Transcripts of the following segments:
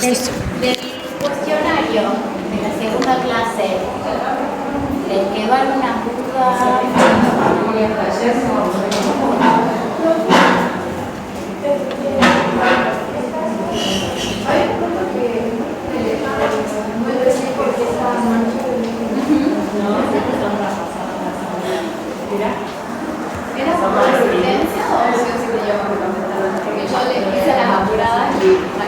Del cuestionario de la segunda clase, ¿les quedó alguna duda? ¿Era por coincidencia o sí o sí te llamo? Porque yo le hice las apuradas y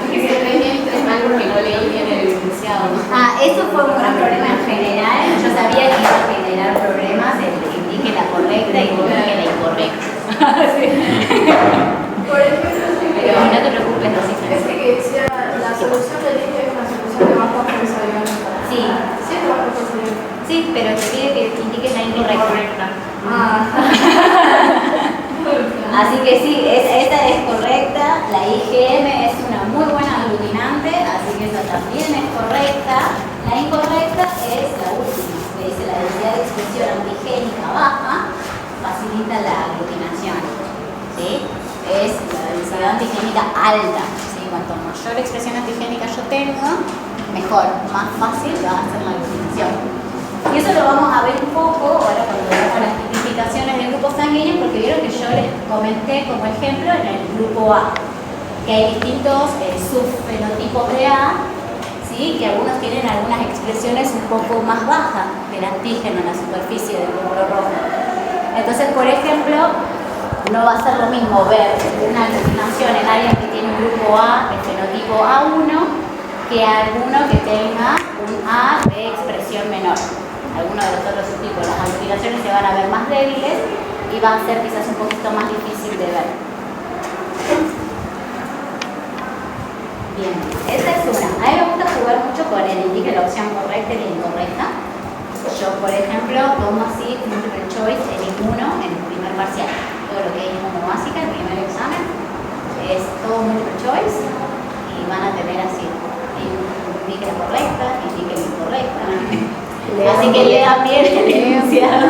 que se ve bien mal porque no leí bien el enunciado. Eso fue un gran problema en general. Yo sabía que iba a generar problemas el que indique la correcta y el que indique la incorrecta. Por ejemplo, pero no te preocupes, no sé. Este que decía la solución del eje es una solución de bajo pensamiento. Sí. Sí, es de bajo pensamiento. Sí, pero te pide que indiques la incorrecta. Así que sí, esta es correcta. La IgM es una muy buena aglutinante, así que esa también es correcta. La incorrecta es la última, que dice la densidad de expresión antigénica baja facilita la aglutinación. ¿Sí? Es la densidad antigénica alta. ¿Sí? Cuanto mayor expresión antigénica yo tenga, mejor, más fácil va a ser la aglutinación. Y eso lo vamos a ver un poco ahora cuando veamos las tipificaciones de grupos sanguíneos, porque vieron que yo les comenté como ejemplo en el grupo A, que hay distintos subfenotipos de A, ¿sí? Que algunos tienen algunas expresiones un poco más bajas del antígeno en la superficie del glóbulo rojo. Entonces, por ejemplo, no va a ser lo mismo ver una aglutinación en alguien que tiene un grupo A, el fenotipo A1, que alguno que tenga un A de expresión menor. Algunos de los otros subtipos, las aglutinaciones se van a ver más débiles y van a ser quizás un poquito más difícil de ver. Bien, esa es una. A mí me gusta jugar mucho con el indique la opción correcta y la incorrecta. Yo, por ejemplo, tomo así multiple choice en ninguno en el primer parcial. Todo lo que es como básica, el primer examen, es todo multiple choice y van a tener así. Indique la correcta, indique la incorrecta. Así que lean bien el enunciado.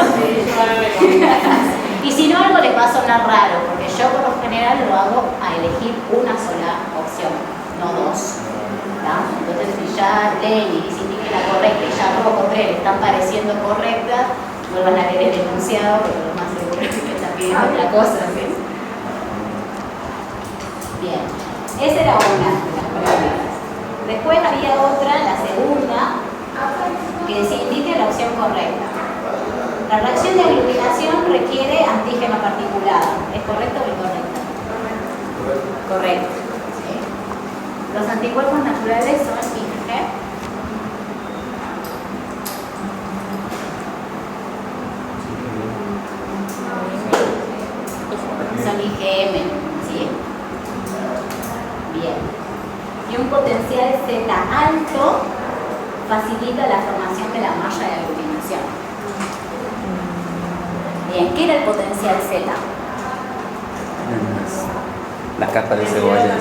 Y si no, algo les va a sonar raro, porque yo por lo general lo hago a elegir una sola opción, no dos. ¿Tá? Entonces, si ya leen y dicen que la correcta y ya rojo 3 le están pareciendo correctas, vuelvan a leer el enunciado, porque lo más seguro es que están pidiendo otra cosa. ¿Sí? Bien, esa era una de las preguntas. Después había otra, la segunda, que indique la opción correcta. La reacción de aglutinación requiere antígeno particulado. ¿Es correcto o incorrecto? Correcto. ¿Sí? Los anticuerpos naturales son IgG. Son IgM. ¿Sí? Bien. Y un potencial Z alto facilita la formación de la malla de aglutinación. Bien, ¿qué era el potencial Z? La capa de cebolla.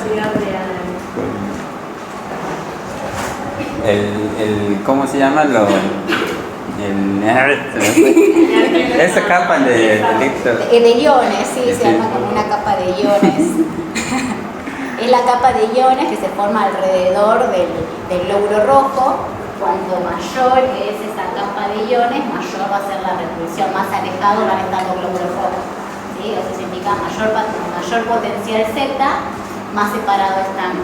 ¿Cómo se llama? Esa capa de iones, sí, se llama como una capa de iones. Es la capa de iones que se forma alrededor del glóbulo rojo. Cuanto mayor es esa capa de iones, mayor va a ser la repulsión, más alejado van a estar los glóbulos rojos. ¿Sí? Eso significa mayor potencial Z, más separado están.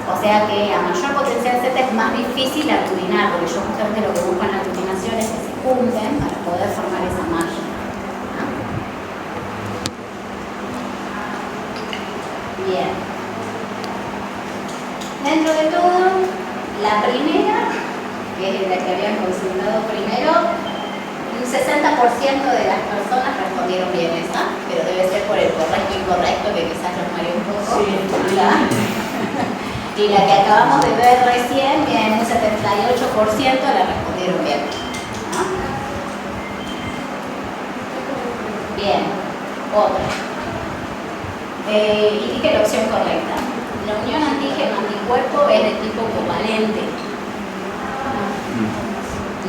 O sea que a mayor potencial Z es más difícil aglutinar, porque yo justamente lo que busco en la aglutinación es que se junten para poder formar esa malla. ¿No? Bien. Dentro de todo, la primera, que es la que habían consultado primero, un 60% de las personas respondieron bien esa, pero debe ser por el correcto e incorrecto, que quizás los mareó un poco. Sí. Y la que acabamos de ver recién, bien, un 78% la respondieron bien. ¿No? Bien, otra. Y dije la opción correcta. La unión antígeno-anticuerpo es de tipo covalente.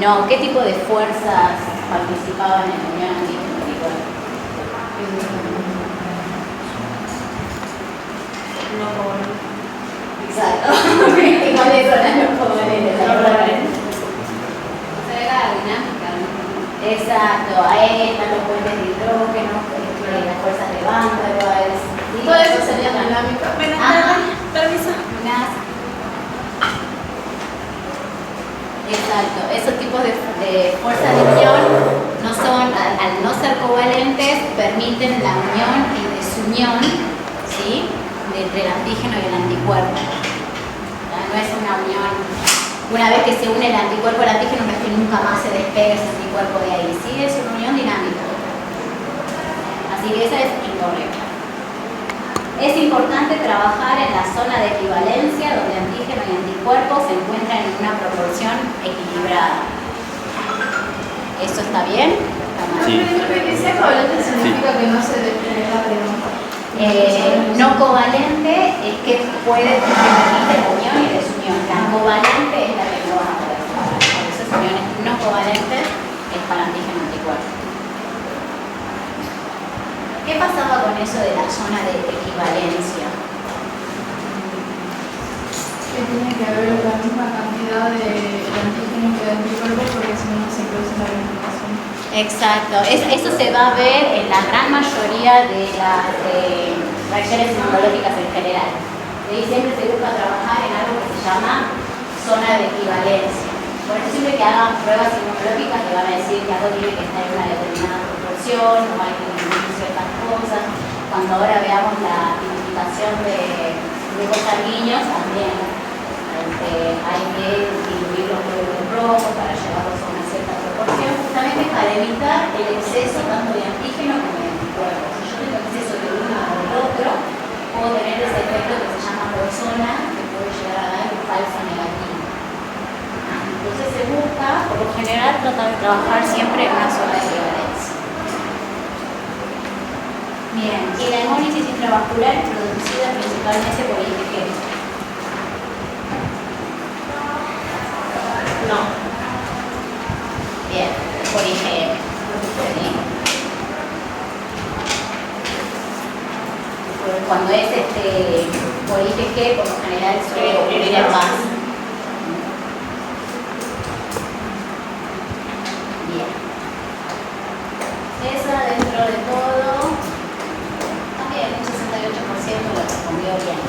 No, ¿qué tipo de fuerzas participaban en la unión antígeno-anticuerpo? No, Exacto. ¿Y cuáles son las no covalentes? Se ve la dinámica, ¿no? Exacto, ahí están los puentes de hidrógeno, las fuerzas de Van der Waals. Todo eso sería dinámica. Permiso. Exacto, esos tipos de fuerzas de unión no son, al no ser covalentes, permiten la unión y desunión, ¿sí?, entre el antígeno y el anticuerpo. No es una unión, una vez que se une el anticuerpo al antígeno, no es que nunca más se despegue ese anticuerpo de ahí, sí, es una unión dinámica. Así que esa es incorrecta. Es importante trabajar en la zona de equivalencia donde antígeno y anticuerpo se encuentran en una proporción equilibrada. ¿Eso está bien? ¿Está mal? Sí. Que sea covalente significa que no se despegue la pregunta. No covalente es que puede permitir unión y desunión. La covalente es la que no vas a poder trabajar. Por eso uniones no covalentes es para antígeno y anticuerpo. ¿Qué pasaba con eso de la zona de equivalencia? Que tiene que haber la misma cantidad de antígeno que de anticuerpos porque si no, no se produce la replicación. Exacto, eso se va a ver en la gran mayoría de las reacciones inmunológicas en general. Y siempre se busca trabajar en algo que se llama zona de equivalencia. Por eso siempre que hagan pruebas inmunológicas le van a decir que algo tiene que estar en una determinada proporción, o hay que incluir ciertas cosas. Cuando ahora veamos la tipificación de grupos sanguíneos, también hay que diluir los glóbulos rojos para llevarlos a una cierta proporción, justamente para evitar el exceso tanto de antígeno como de anticuerpos. Si yo tengo exceso de uno o del otro, puedo tener ese efecto que se llama persona, que puede llegar a dar un falso negativo. Entonces se busca, por lo general, tratar de trabajar siempre en una zona de equivalencia. Bien, y la hemólisis intravascular es producida principalmente por IgG. No. Bien, por IgM. ¿Sí? Cuando es por IgG, por lo general suele ocurrir en más. Bien. Esa dentro de todo, también un 68% lo respondió bien.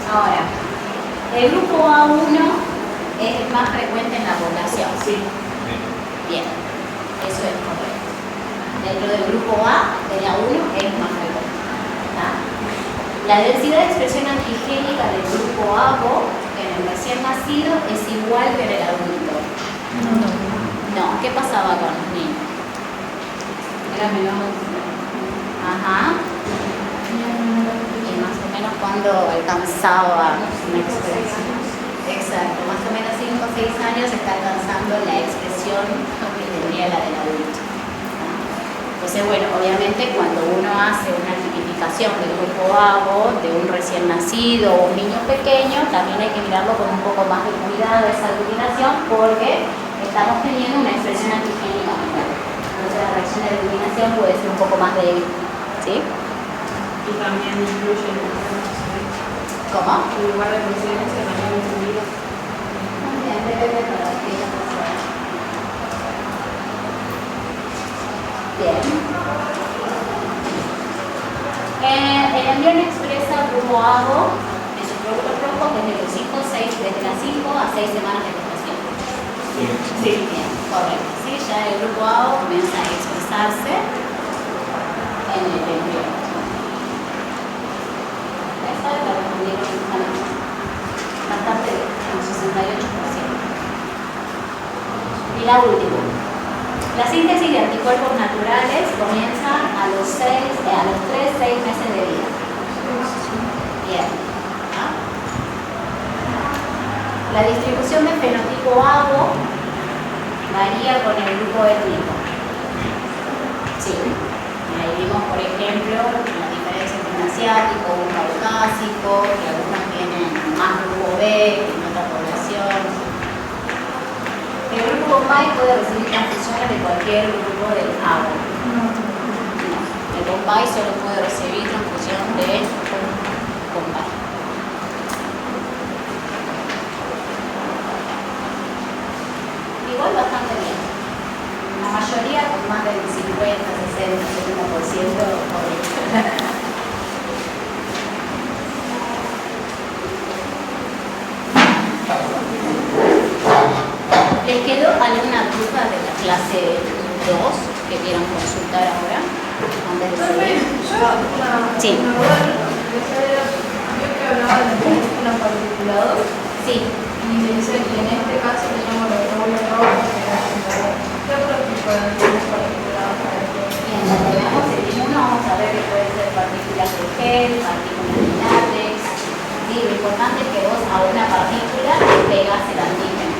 Ahora, el grupo A1 es el más frecuente en la población. Sí. Bien, eso es correcto. Dentro del grupo A, de la 1, es más frecuente. ¿Tá? La densidad de expresión antigénica del grupo ABO en el recién nacido es igual que en el adulto. No, ¿qué pasaba con los niños? Era menor. Ajá. Y más o menos cuando alcanzaba una expresión. Exacto, más o menos 5 o 6 años está alcanzando la expresión que tendría la del adulto. Entonces, bueno, obviamente cuando uno hace una tipificación del grupo ABO, de un recién nacido o un niño pequeño, también hay que mirarlo con un poco más de cuidado esa aglutinación porque estamos teniendo una expresión antigénica menor. Entonces la reacción de aglutinación puede ser un poco más débil. ¿Sí? Y también incluye el lugar de procedencia. ¿Cómo? El lugar de procedencia también incluido. También depende de la actividad. Bien. El embrión expresa grupo ABO en sus glóbulos rojos desde los desde las 5 a 6 semanas de gestación. Sí. Bien, correcto. ¿Sí? Ya el grupo ABO comienza a expresarse en el embrión. Esa la respondieron bastante bien, un 68%. Y la última. La síntesis de anticuerpos naturales comienza a los 3-6 meses de vida. Bien. ¿Ah? La distribución de fenotipo ABO varía con el grupo étnico. Sí. Ahí vimos, por ejemplo, la diferencia entre un asiático, un caucásico, que algunos tienen más grupo B que en otra población. El grupo Bombay puede recibir transfusiones de cualquier grupo del ABO. No. El Bombay solo puede recibir transfusión de Bombay. Sí. Una duda, yo que hablaba de un particulado. Sí. Y dice que en este caso le llamo la doble roja, que era ¿qué otro tipo de antígenos particulados para esto? Bien, cuando veamos el inmuno vamos a ver que puede ser partículas de gel, partículas de látex. Sí, lo importante es que vos a una partícula le pegas el antígeno.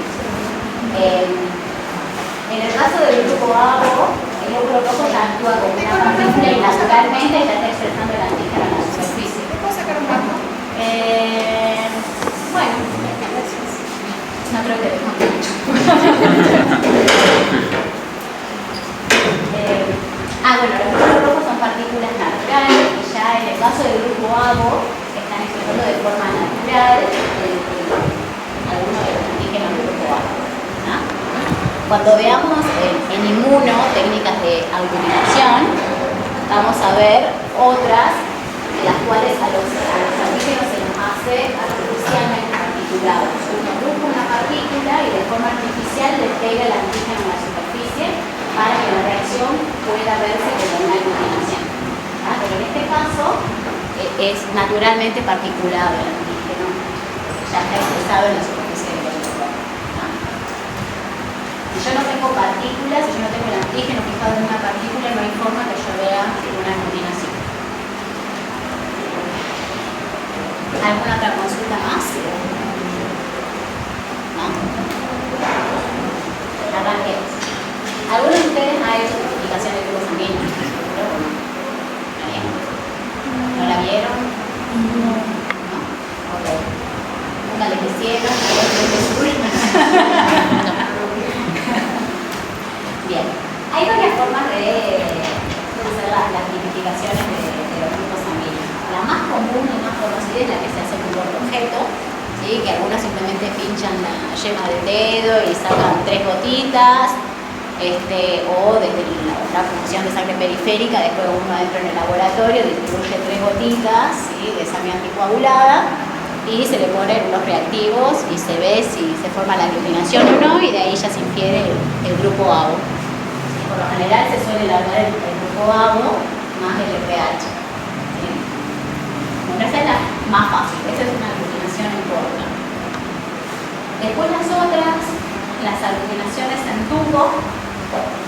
En el caso del grupo ABO, el glóbulo rojo ya actúa como una partícula y naturalmente ya está expresando el antígeno en la superficie. ¿Te puedo sacar un marco? Bueno, no creo que dejamos mucho. Bueno, los glóbulos rojos son partículas naturales y ya en el caso del grupo ABO están expresando de forma natural algunos de los antígenos del grupo ABO. ¿No? Cuando veamos en inmuno técnicas de aglutinación, vamos a ver otras de las cuales a los antígenos se nos hace artificialmente particulados. Uno busca una partícula y de forma artificial le pega el antígeno en la superficie para que la reacción pueda verse como una aglutinación. Pero en este caso es naturalmente particulado el antígeno, ya está expresado en la superficie del cuerpo. Si yo no tengo partículas, si yo no tengo el antígeno fijado en una partícula, no hay forma que yo vea una aglutinación. ¿Alguna otra consulta más? ¿No? Arranquemos. ¿Alguno de ustedes ha hecho certificación de grupo sanguíneo? ¿No la vieron? No. Ok. Nunca les hicieron. Bien. Hay varias formas de hacer las tipificaciones de los grupos sanguíneos. La más común y más conocida es la que se hace con objeto, ¿sí? Que algunos simplemente pinchan la yema del dedo y sacan 3 gotitas. O desde la función de sangre periférica, después uno adentro en el laboratorio distribuye 3 gotitas, ¿sí? De sangre anticoagulada y se le ponen unos reactivos y se ve si se forma la aglutinación o no, y de ahí ya se infiere el grupo ABO. Por lo general se suele elaborar el grupo ABO más el FH. ¿Sí? Bueno, esa es la más fácil, esa es una aglutinación en corta. Después las otras, las aglutinaciones en tubo,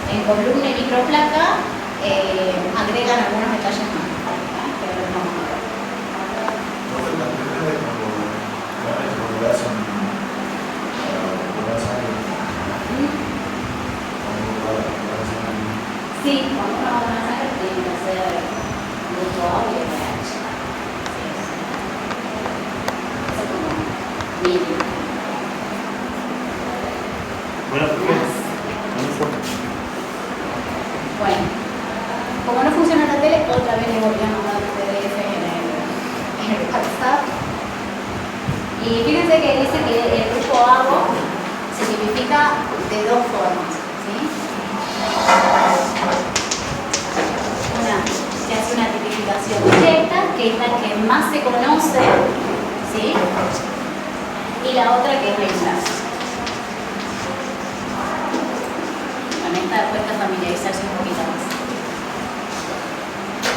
en columna y microplaca, agregan algunos detalles más. Sí, cuando uno va a donar sangre tiene que hacer grupo A y FH. Eso es como mínimo. Bueno, como no funciona la tele, otra vez le volví a mandar un PDF en el WhatsApp. Y fíjense que dice que el grupo ABO se tipifica de 2 formas. ¿Sí? Una, se hace una tipificación directa, que es la que más se conoce, ¿sí? Y la otra que es la inversa. Con esta cuesta familiarizarse un poquito más.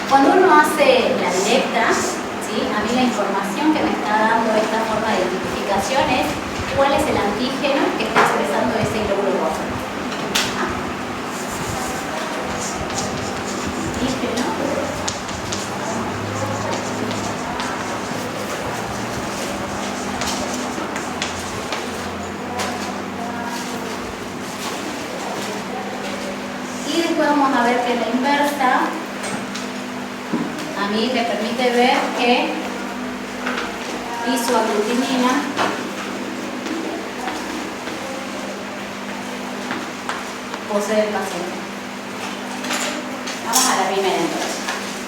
Cuando uno hace la directa, ¿sí? A mí la información que me está dando esta forma de tipificación es cuál es el antígeno que está expresando ese glóbulo rojo. Y después vamos a ver que la inversa a mí me permite ver que isoaglutinina posee el paciente. Vamos a la primera entonces,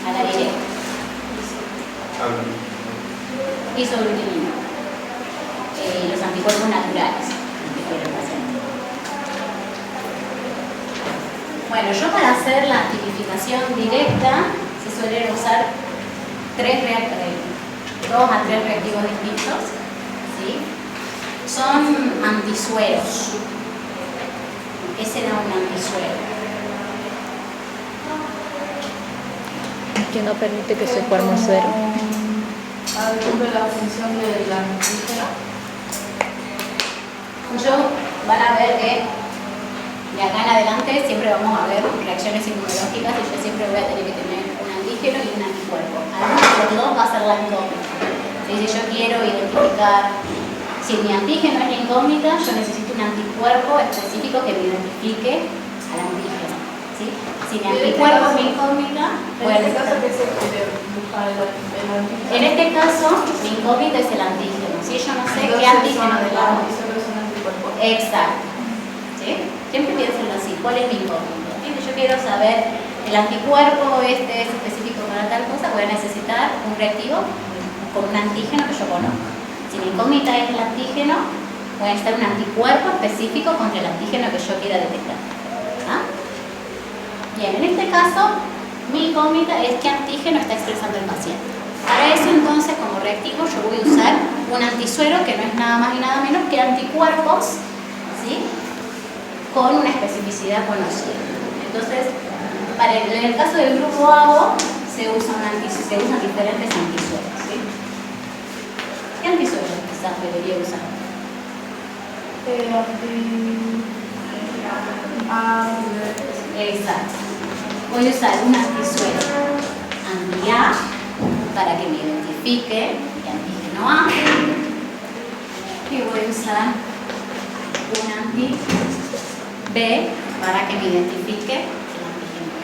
a la directa. Isoaglutinina. Los anticuerpos naturales que tiene el paciente. Bueno, yo para hacer la tipificación directa se suelen usar 2 a 3 reactivos distintos, ¿sí? Son antisueros. ¿Qué será un antisuero? que no permite que se forme un suero. Cumple la función de la antígeno. Van a ver que de acá en adelante siempre vamos a ver reacciones inmunológicas y yo siempre voy a tener que tener un antígeno y un anticuerpo. Alguno de los dos va a ser la incógnita. Si yo quiero identificar, si mi antígeno es la incógnita, yo necesito un anticuerpo específico que me identifique al antígeno. ¿Sí? Si mi anticuerpo es mi incógnita, En este caso, ¿qué se quiere buscar el antígeno? en este caso, mi incógnita es el antígeno. Si yo no sé qué Entonces, antígeno de la... solo es un anticuerpo. Exacto. ¿Sí? Siempre piénsenlo así, ¿cuál es mi incógnita? Si yo quiero saber el anticuerpo este es específico para tal cosa, voy a necesitar un reactivo con un antígeno que yo conozco. Si mi incógnita es el antígeno, voy a necesitar un anticuerpo específico contra el antígeno que yo quiera detectar. ¿Ah? Bien, en este caso, mi incógnita es qué antígeno está expresando el paciente. Para eso entonces, como reactivo, yo voy a usar un antisuero que no es nada más y nada menos que anticuerpos, ¿sí?, con una especificidad conocida. Entonces, en el caso del grupo ABO, se usan diferentes antisueros, ¿sí? ¿Qué antisuero quizás debería usar? Exacto. Voy a usar un antisuero anti-A para que me identifique el antígeno A. Y voy a usar un anti-B para que me identifique el antígeno B.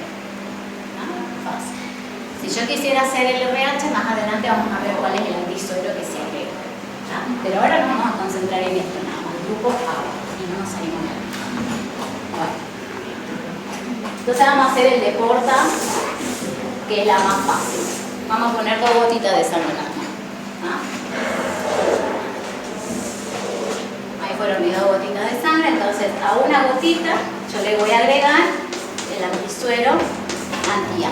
¿No? Fácil. Si yo quisiera hacer el RH, más adelante vamos a ver cuál es el antisuero que se agrega. ¿No? Pero ahora nos vamos a concentrar en esto nada más, el grupo A, y no nos salimos nada. Bueno. Entonces vamos a hacer el de Porta, que es la más fácil. Vamos a poner 2 gotitas de sal blanca. ¿Ah? Ahí fueron mis 2 gotitas de sangre, entonces a una gotita yo le voy a agregar el antisuero anti-A.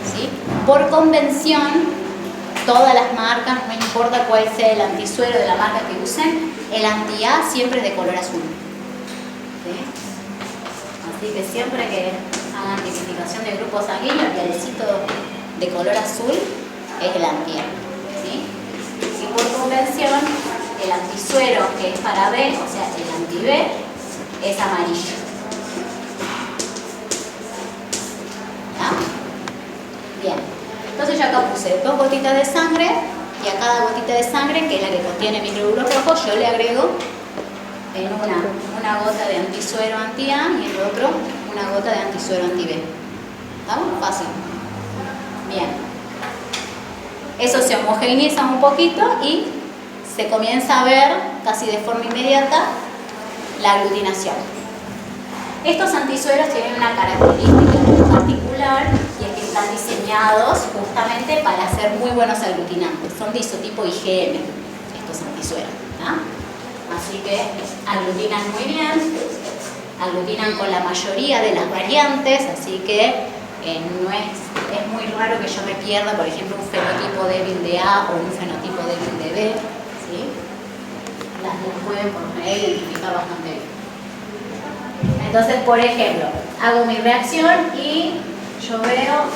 ¿Sí? Por convención, todas las marcas, no importa cuál sea el antisuero de la marca que usen, el anti-A siempre es de color azul. ¿Sí? Así que siempre que hagan tipificación de grupos sanguíneos, el pialecito de color azul es el anti-A. ¿Sí? Y por convención, el antisuero que es para B, o sea, el anti-B, es amarillo. ¿Ah? Bien. Entonces yo acá puse 2 gotitas de sangre y a cada gotita de sangre, que es la que contiene microglóbulos rojos, yo le agrego en una gota de antisuero anti-A y en el otro una gota de antisuero anti-B. ¿Estamos? Fácil. Bien. Eso se homogeneiza un poquito y se comienza a ver casi de forma inmediata la aglutinación. Estos antisueros tienen una característica muy particular y es que están diseñados justamente para ser muy buenos aglutinantes. Son de isotipo IgM, estos antisueros. ¿Ah? Así que aglutinan muy bien, aglutinan con la mayoría de las variantes, así que no es muy raro que yo me pierda, por ejemplo, un fenotipo débil de A o un fenotipo débil de B. ¿Sí? Las pueden por lo general identificar bastante bien. Entonces, por ejemplo, hago mi reacción y yo veo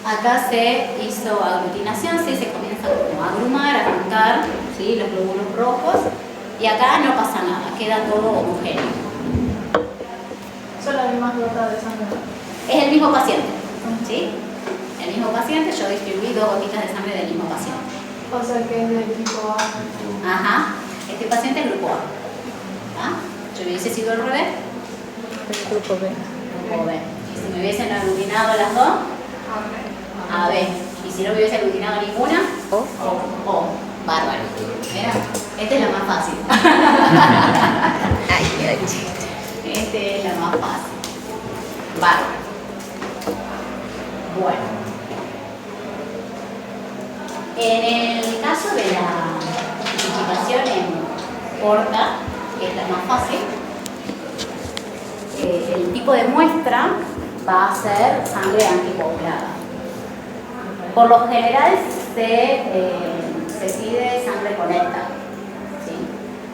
acá se hizo aglutinación, ¿sí? Se comienza como a agrumar, a juntar, ¿sí?, los glóbulos rojos, y acá no pasa nada, queda todo homogéneo. Son las mismas gotas de sangre. Es el mismo paciente, ¿sí? El mismo paciente, yo distribuí 2 gotitas de sangre del mismo paciente. O sea que es del tipo A. Ajá, este paciente es grupo A. ¿Ah? Yo hubiese sido al revés, El grupo B. grupo B. Y si me hubiesen aglutinado las dos, A, B. Y si no me hubiese aglutinado ninguna, O. Bárbaro. Mira, esta es la más fácil. Esta es la más fácil. Bárbaro. Bueno. En el caso de la tipificación en Porta, que es la más fácil, el tipo de muestra va a ser sangre anticoagulada. Por lo general se pide sangre con ELTA, ¿sí?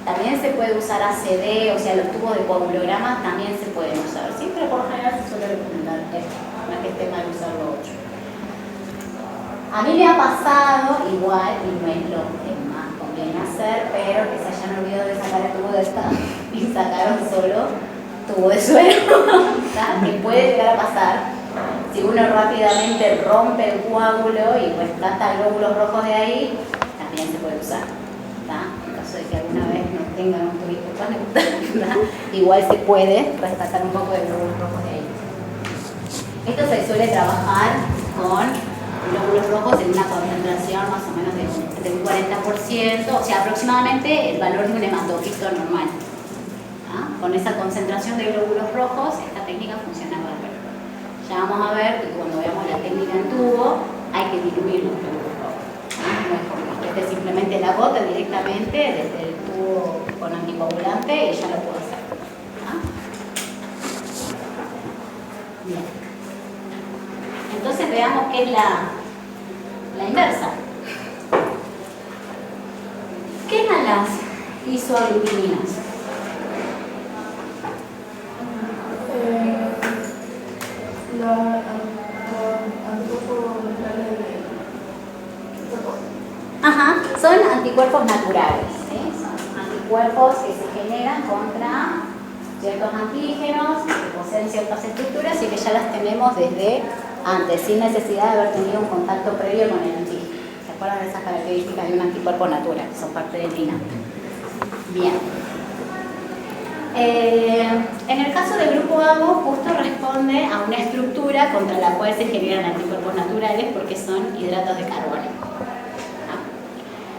También se puede usar ACD, o sea, los tubos de coagulograma también se pueden usar, ¿sí? Pero por lo general se suele recomendar esto, no es que esté mal usar lo otro. A mí me ha pasado igual, y no es lo que más conviene hacer, pero que se hayan olvidado de sacar el tubo de esta y sacaron solo tubo de suero, que puede llegar a pasar. Si uno rápidamente rompe el coágulo y rescata glóbulos rojos de ahí, también se puede usar. En caso de que alguna vez no tengan un tubito tan igual se puede rescatar un poco de glóbulos rojos de ahí. Esto se suele trabajar con glóbulos rojos en una concentración más o menos del 40%, o sea, aproximadamente el valor de un hematocito normal. Con esa concentración de glóbulos rojos, esta técnica funciona bárbaro. Ya vamos a ver que cuando veamos la técnica en tubo, hay que diluir los glóbulos rojos. No es como que esté simplemente la gota directamente desde el tubo con anticoagulante y ya lo puedo hacer. Bien. Entonces veamos qué es la inversa. ¿Qué eran las isoaglutininas? Ajá, son anticuerpos naturales, ¿sí? Son anticuerpos que se generan contra ciertos antígenos que poseen ciertas estructuras y que ya las tenemos desde antes, sin necesidad de haber tenido un contacto previo con el antígeno. ¿Se acuerdan de esas características de un anticuerpo natural? Son parte del INA. Bien. En el caso del grupo AMO, justo responde a una estructura contra la cual se generan anticuerpos naturales porque son hidratos de carbono.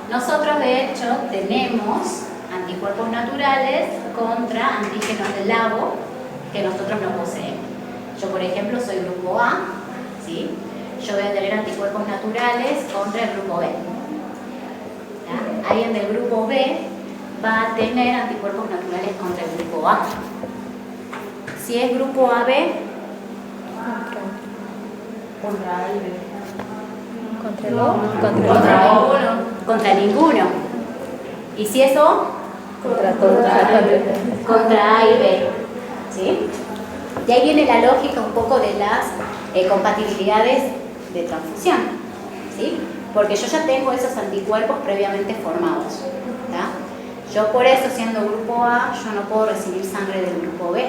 Nosotros, de hecho, tenemos anticuerpos naturales contra antígenos del lago que nosotros no poseemos. Yo, por ejemplo, soy grupo A, ¿sí? Yo voy a tener anticuerpos naturales contra el grupo B. ¿Ya? Alguien del grupo B va a tener anticuerpos naturales contra el grupo A. Si es grupo AB, Contra A y B. Contra el No, O, no, contra el O, contra ninguno. Y si es O, contra todos. contra A y B. ¿Sí? Y ahí viene la lógica un poco de las compatibilidades de transfusión. ¿Sí? Porque yo ya tengo esos anticuerpos previamente formados. ¿Tá? Yo por eso, siendo grupo A, yo no puedo recibir sangre del grupo B.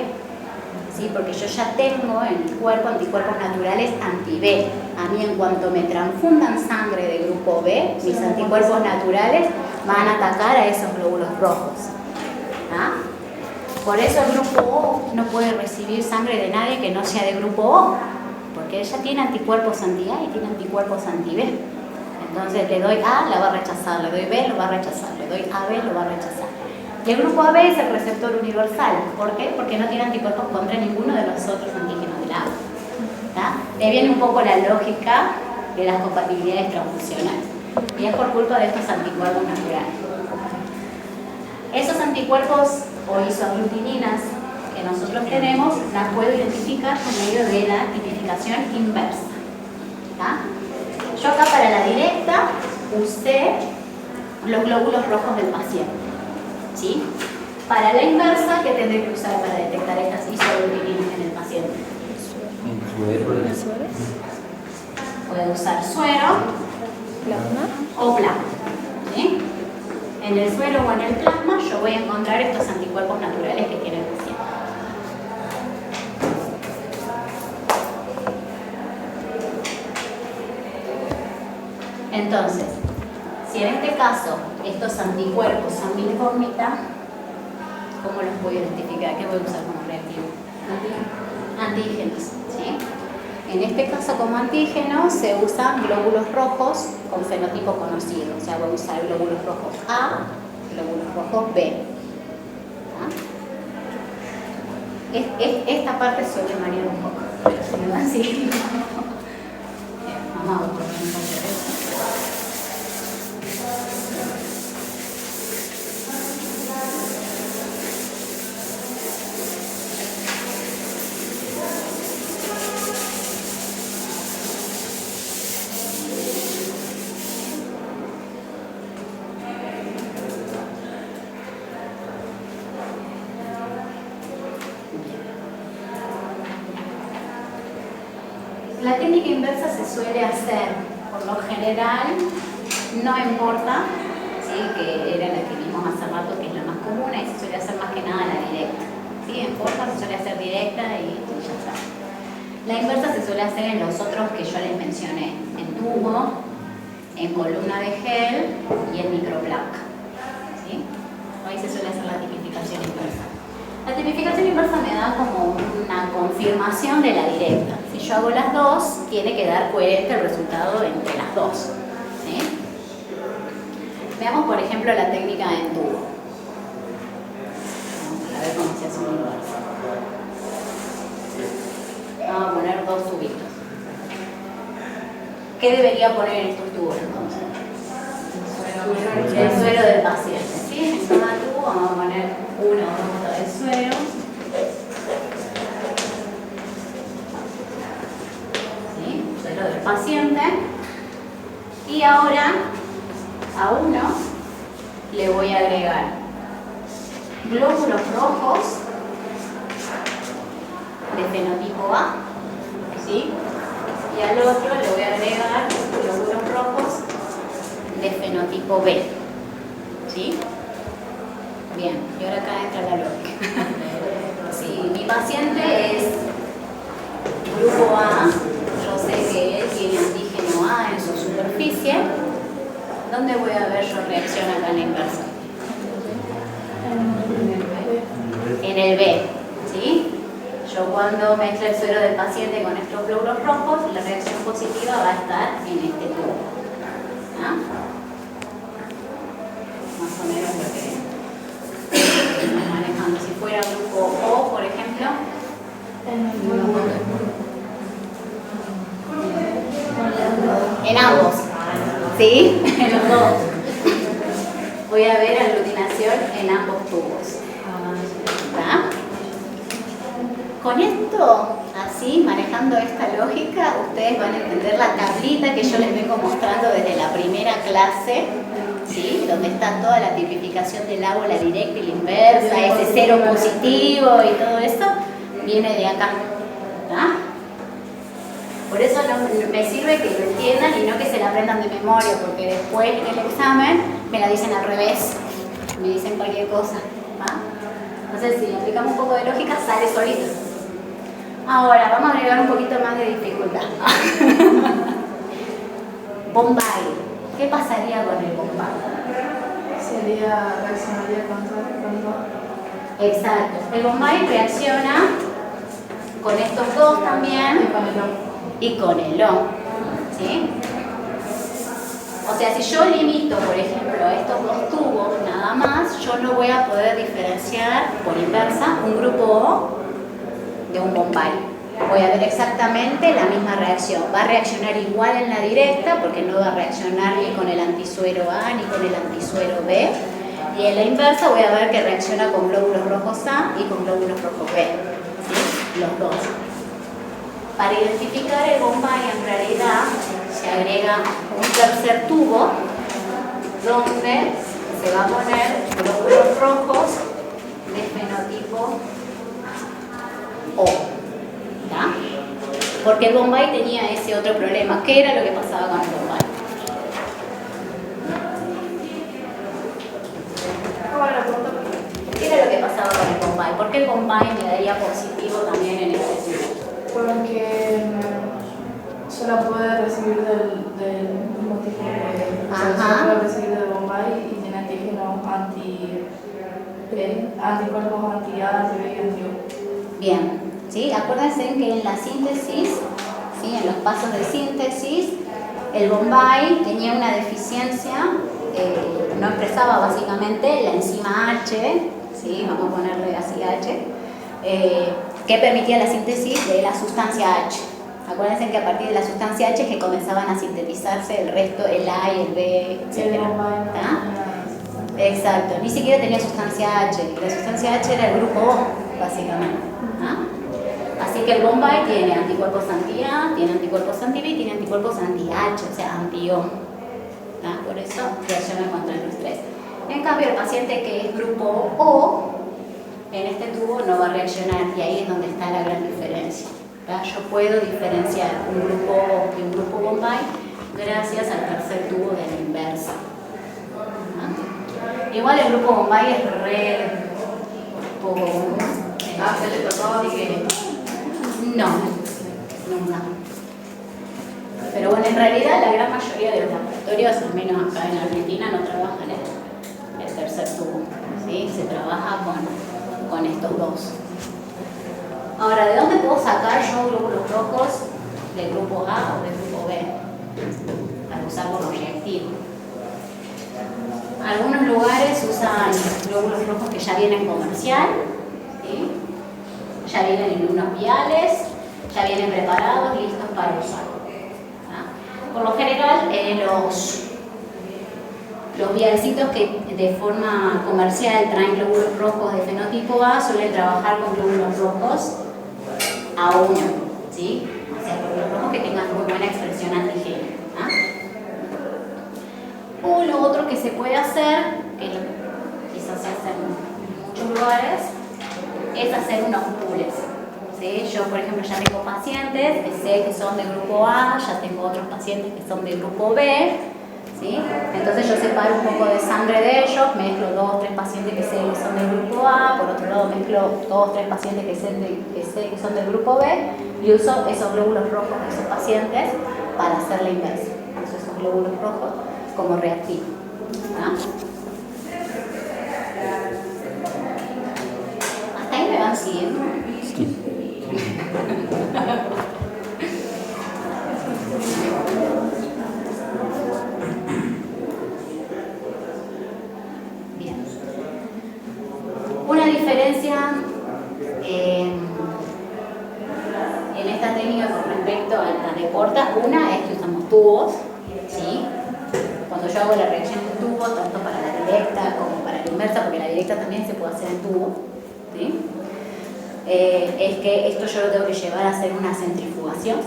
¿Sí? Porque yo ya tengo en mi cuerpo anticuerpos naturales anti-B. A mí, en cuanto me transfundan sangre de grupo B, mis anticuerpos naturales van a atacar a esos glóbulos rojos. ¿Ah? Por eso el grupo O no puede recibir sangre de nadie que no sea de grupo O, porque ella tiene anticuerpos anti-A y tiene anticuerpos anti-B. Entonces le doy A, la va a rechazar, le doy B, lo va a rechazar, le doy AB, lo va a rechazar. Y el grupo AB es el receptor universal. ¿Por qué? Porque no tiene anticuerpos contra ninguno de los otros antígenos del agua. Le viene un poco la lógica de las compatibilidades transfusionales. Y es por culpa de estos anticuerpos naturales. Esos anticuerpos o isoaglutininas que nosotros tenemos las puedo identificar por medio de la tipificación inversa. Yo acá para la directa usé los glóbulos rojos del paciente. ¿Sí? Para la inversa, ¿qué tendré que usar para detectar estas isoaglutininas en el paciente? Puedo usar suero, Plasma. o plasma. ¿Sí? En el suero o en el plasma yo voy a encontrar estos anticuerpos naturales que tiene el paciente. Entonces, si en este caso estos anticuerpos son de incógnita, ¿cómo los voy a identificar? ¿Qué voy a usar como reactivo? Antígenos. ¿Sí? En este caso, como antígenos, se usan glóbulos rojos con fenotipo conocido. O sea, voy a usar glóbulos rojos A, glóbulos rojos B. Esta parte suele marear un poco. ¿Sí? Vamos a poner un poco de eso. La técnica inversa se suele hacer, por lo general, no importa, ¿sí? Que era la que vimos hace rato, que es la más común, y se suele hacer más que nada la directa. ¿Sí? En forma se suele hacer directa y ya está. La inversa se suele hacer en los otros que yo les mencioné, en tubo, en columna de gel y en microplaca. ¿Sí? Ahí se suele hacer la tipificación inversa. La tipificación inversa me da como una confirmación de la directa. Si yo hago las dos, tiene que dar coherente el resultado entre las dos. ¿Sí? Veamos, por ejemplo, la técnica en tubo. Vamos a ver cómo se hace una inversa. Vamos a poner dos tubitos. ¿Qué debería poner en estos tubos entonces? El suero del paciente. ¿Sí? En cada tubo vamos a poner una gota de suero. ¿Sí? Suero del paciente. Y ahora a uno le voy a agregar glóbulos rojos de fenotipo A. ¿Sí? Y al otro le voy a agregar glóbulos rojos de fenotipo B. ¿Sí? Bien, y ahora acá entra la lógica. Si mi paciente es grupo A, yo sé que él tiene antígeno A en su superficie, ¿dónde voy a ver yo reacción acá en la inversa? En el B. ¿Sí? Yo cuando mezclo el suero del paciente con estos glóbulos rojos, la reacción positiva va a estar en este tubo. ¿Ah? Más o menos lo que estamos manejando. Si fuera grupo O, por ejemplo, en ambos. ¿Sí? En los dos. Voy a ver aglutinación en ambos tubos. ¿Está? Con esto, así, manejando esta lógica, ustedes van a entender la tablita que yo les vengo mostrando desde la primera clase, ¿sí? Donde está toda la tipificación del agua, la directa y la inversa, ese cero positivo y todo eso, viene de acá. ¿Está? Por eso me sirve que lo entiendan y no que se la aprendan de memoria, porque después en el examen me la dicen al revés, me dicen cualquier cosa. ¿Va? Entonces, si aplicamos un poco de lógica, sale solito. Ahora, vamos a agregar un poquito más de dificultad. Bombay. ¿Qué pasaría con el Bombay? Reaccionaría con Exacto. El Bombay reacciona con estos dos también y con el O. ¿Sí? O sea, si yo limito, por ejemplo, a estos dos tubos nada más, yo no voy a poder diferenciar por inversa un grupo O de un Bombay. Voy a ver exactamente la misma reacción. Va a reaccionar igual en la directa porque no va a reaccionar ni con el antisuero A ni con el antisuero B. Y en la inversa voy a ver que reacciona con glóbulos rojos A y con glóbulos rojos B. ¿Sí? Los dos. Para identificar el Bombay, en realidad se agrega un tercer tubo donde se va a poner glóbulos rojos de fenotipo O. ¿Está? Porque el Bombay tenía ese otro problema. ¿Qué era lo que pasaba con el Bombay? ¿Qué era lo que pasaba con el Bombay? ¿Por qué el Bombay me daría positivo también en este tubo? Porque solo puede recibir del mismo tipo de... Ajá. Solo puede recibir del Bombay y tiene antígenos anticuerpos anti-A, anti-B y anti-O. Bien, ¿sí? Acuérdense que en la síntesis, ¿sí? En los pasos de síntesis, el Bombay tenía una deficiencia, no expresaba básicamente la enzima H, ¿sí? Vamos a ponerle así H, que permitía la síntesis de la sustancia H. Acuérdense que a partir de la sustancia H es que comenzaban a sintetizarse el resto, el A y el B, etc. Exacto, ni siquiera tenía sustancia H, la sustancia H era el grupo O, básicamente. ¿Ah? Así que el Bombay tiene anticuerpos anti-A, tiene anticuerpos anti-B, tiene anticuerpos anti-H, o sea, anti-O. ¿Ah? Por eso reacciona contra los tres. En cambio, el paciente que es grupo O, en este tubo no va a reaccionar, y ahí es donde está la gran diferencia. ¿verdad? Yo puedo diferenciar un grupo Bombay gracias al tercer tubo de la inversa. ¿Ah? Igual el grupo Bombay es re poco común. ¿Se le tocaba? Así que no, nunca. Pero bueno, en realidad la gran mayoría de los laboratorios, al menos acá en Argentina, no trabajan el tercer tubo, ¿sí? Se trabaja con estos dos. Ahora, ¿de dónde puedo sacar yo glóbulos rojos del grupo A o del grupo B? Para usar como reactivo. Algunos lugares usan glóbulos rojos que ya vienen comercial, ¿sí? Ya vienen en unos viales, ya vienen preparados, listos para usar. Por lo general, los vialcitos que de forma comercial traen glóbulos rojos de fenotipo A suelen trabajar con glóbulos rojos A1, ¿sí? O sea, glóbulos rojos que tengan muy buena expresión antigénica. O lo otro que se puede hacer, que quizás se hace en muchos lugares, es hacer unos pools. ¿Sí? Yo, por ejemplo, ya tengo pacientes que sé que son de grupo A, ya tengo otros pacientes que son de grupo B, ¿sí? Entonces yo separo un poco de sangre de ellos, mezclo 2 o 3 pacientes que sé que son del grupo A, por otro lado mezclo 2 o 3 pacientes que sé que son del grupo B y uso esos glóbulos rojos de esos pacientes para hacer la inversa. Uso esos glóbulos rojos como reactivo. ¿Ah? ¿Hasta ahí me van siguiendo? Bien. Una diferencia en esta técnica con respecto a la de Porta, una es que usamos tubos, ¿sí? Cuando yo hago la reacción de tubo, tanto para la directa como para la inversa, porque la directa también se puede hacer en tubo, ¿sí? Es que esto yo lo tengo que llevar a hacer una centrifugación,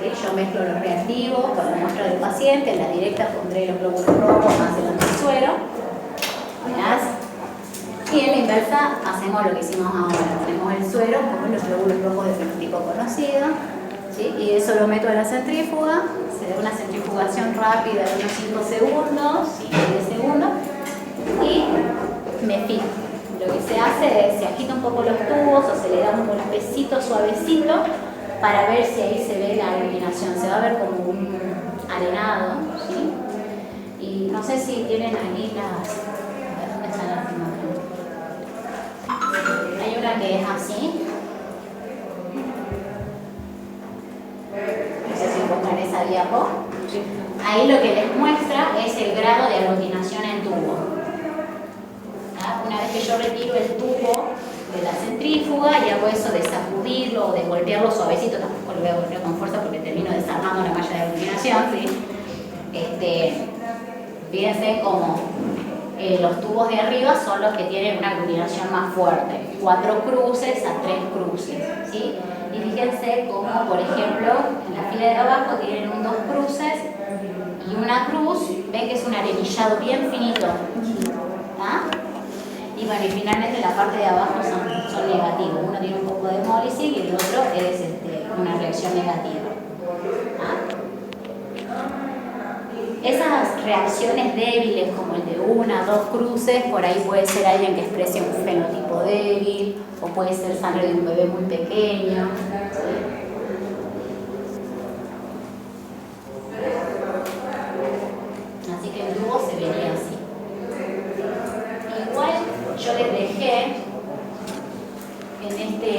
¿sí? Yo mezclo los reactivos con la muestra del paciente, en la directa pondré los glóbulos rojos más el antizuero, ¿verdad? Y en la inversa hacemos lo que hicimos ahora, ponemos el suero con los glóbulos rojos de fenotipo conocido, ¿sí? Y eso lo meto a la centrífuga, se da una centrifugación rápida de unos 5 segundos, 5 o 10 segundos, y me fijo. Lo que se hace es, se agita un poco los tubos o se le da un golpecito suavecito para ver si ahí se ve la aglutinación. Se va a ver como un arenado, ¿sí? Y no sé si tienen ahí las... A ver, ¿dónde están las imágenes? Hay una que es así. No sé si pongan esa diapo. Ahí lo que les muestra es el grado de aglutinación en tubo. Una vez que yo retiro el tubo de la centrífuga y hago eso de sacudirlo o de golpearlo suavecito, tampoco lo voy a golpear con fuerza porque termino desarmando la malla de aglutinación, ¿sí? Fíjense como los tubos de arriba son los que tienen una aglutinación más fuerte, 4 cruces a 3 cruces, ¿sí? Y fíjense como, por ejemplo, en la fila de abajo tienen 2 cruces y una cruz, ven que es un arenillado bien finito, ¿ah? Y bueno, y finalmente la parte de abajo son negativos. Uno tiene un poco de hemólisis y el otro es una reacción negativa. ¿Ah? Esas reacciones débiles, como el de 1 a 2 cruces, por ahí puede ser alguien que exprese un fenotipo débil, o puede ser sangre de un bebé muy pequeño. Así que el tubo se vería así. Igual yo les dejé en este...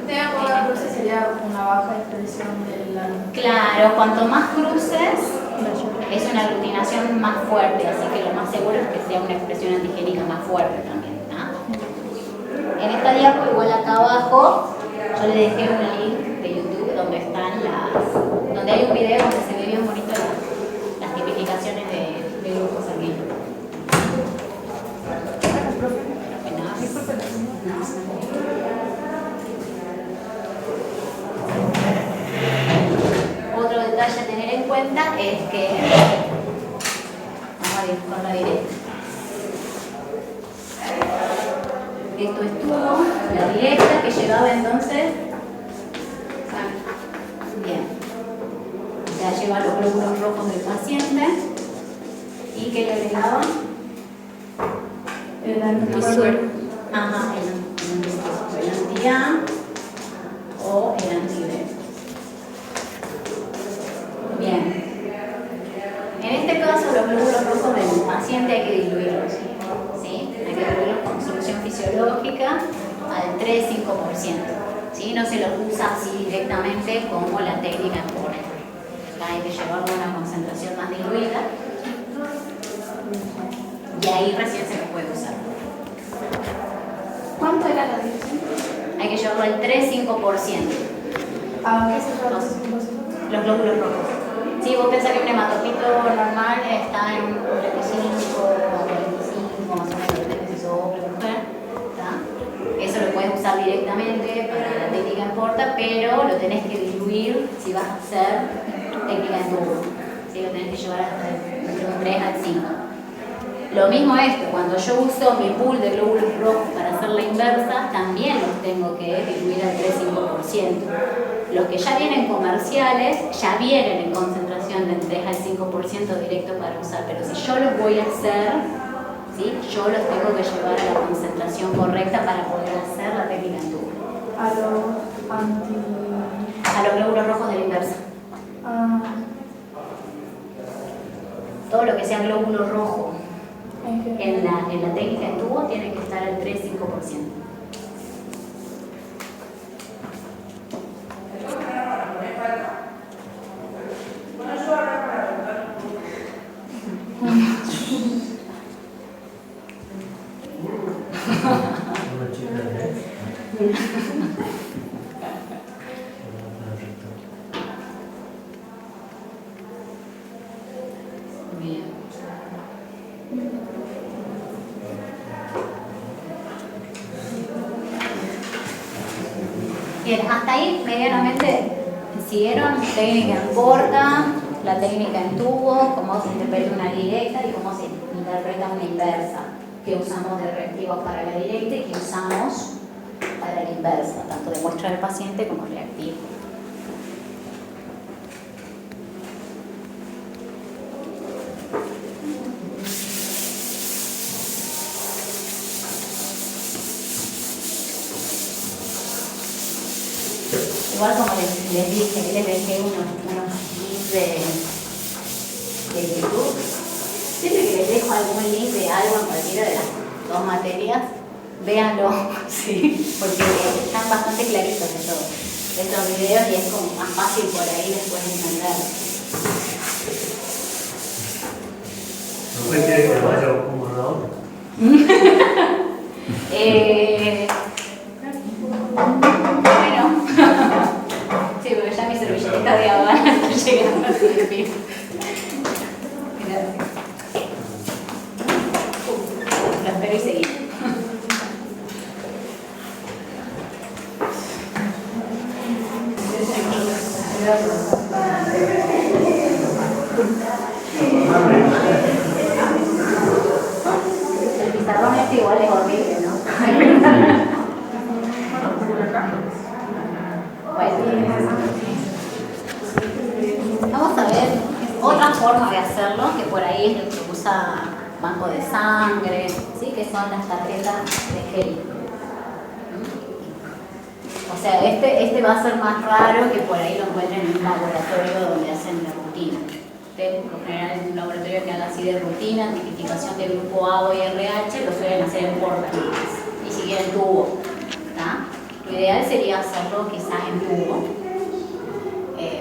Tenga pocas cruces sería una baja expresión de la... Claro, cuanto más cruces, es una aglutinación más fuerte, así que lo más seguro es que sea una expresión antigénica más fuerte también. ¿No? En esta diapo, igual acá abajo, yo les dejé un link de YouTube donde donde hay un video donde se ve bien bonito las tipificaciones de grupos sanguíneos. Otro detalle a tener en cuenta es que vamos a ir con la directa. Esto estuvo la directa que llevaba entonces sea, lleva los glóbulos rojos del paciente. ¿Y qué le agregaban? El anticuerpo. Ajá, el anti-A o el anti-B. Bien. En este caso, los glóbulos rojos del paciente hay que diluirlos. ¿Sí? Hay que diluirlos con solución fisiológica al 3-5%. ¿Sí? No se los usa así directamente como la técnica en Porter. Hay que llevarlo a una concentración más diluida y ahí recién se los puede usar. ¿Cuánto era la división? Hay que llevarlo al 3-5%. ¿A qué se trata? Los glóbulos rojos. Sí, vos pensás que un hematocito normal está en 35 o 45, más o menos, depende si sos hombre o mujer. Eso lo puedes usar directamente para la técnica en porta, pero lo tenés que diluir si vas a hacer técnica en tubo. ¿Sí? Lo tenés que llevar hasta entre un 3 al 5. Lo mismo esto, cuando yo uso mi pool de glóbulos rojos para hacer la inversa, también los tengo que diluir al 3-5%. Los que ya vienen comerciales, ya vienen en concentración del 3 al 5% directo para usar, pero si yo los voy a hacer, ¿sí? Yo los tengo que llevar a la concentración correcta para poder hacer la técnica en tubo. A los glóbulos rojos de la inversa. Todo lo que sea glóbulo rojo en la técnica en tubo tiene que estar al 3-5%. Bien. Bien, hasta ahí medianamente siguieron técnica en porta, la técnica en tubo, cómo se interpreta una directa y cómo se interpreta una inversa, que usamos de reactivos para la directa y que usamos para la inversa, tanto de muestra del paciente como reactivo. Igual como les dije, les dejé unos links de YouTube. Siempre que les dejo algún link de algo en cualquiera de las dos materias, véanlo, sí, porque están bastante claritos estos videos y es como más fácil por ahí después entender. ¿No me quiere que vaya como la otra? Bueno, sí, porque ya mi servilletita de agua está llegando así de fin. Gracias. Lo espero y seguimos. El pizarrón este igual es horrible, ¿no? Vamos a ver otra forma de hacerlo, que por ahí es lo que usa banco de sangre, ¿sí? Que son las tarjetas de gel. O sea, este va a ser más raro que por ahí lo encuentren en un laboratorio donde hacen la rutina. Por lo general en un laboratorio que haga así de rutina, tipificación de grupo A o RH, lo suelen hacer en portalinas, ni siquiera en tubo. ¿Tá? Lo ideal sería hacerlo quizás en tubo,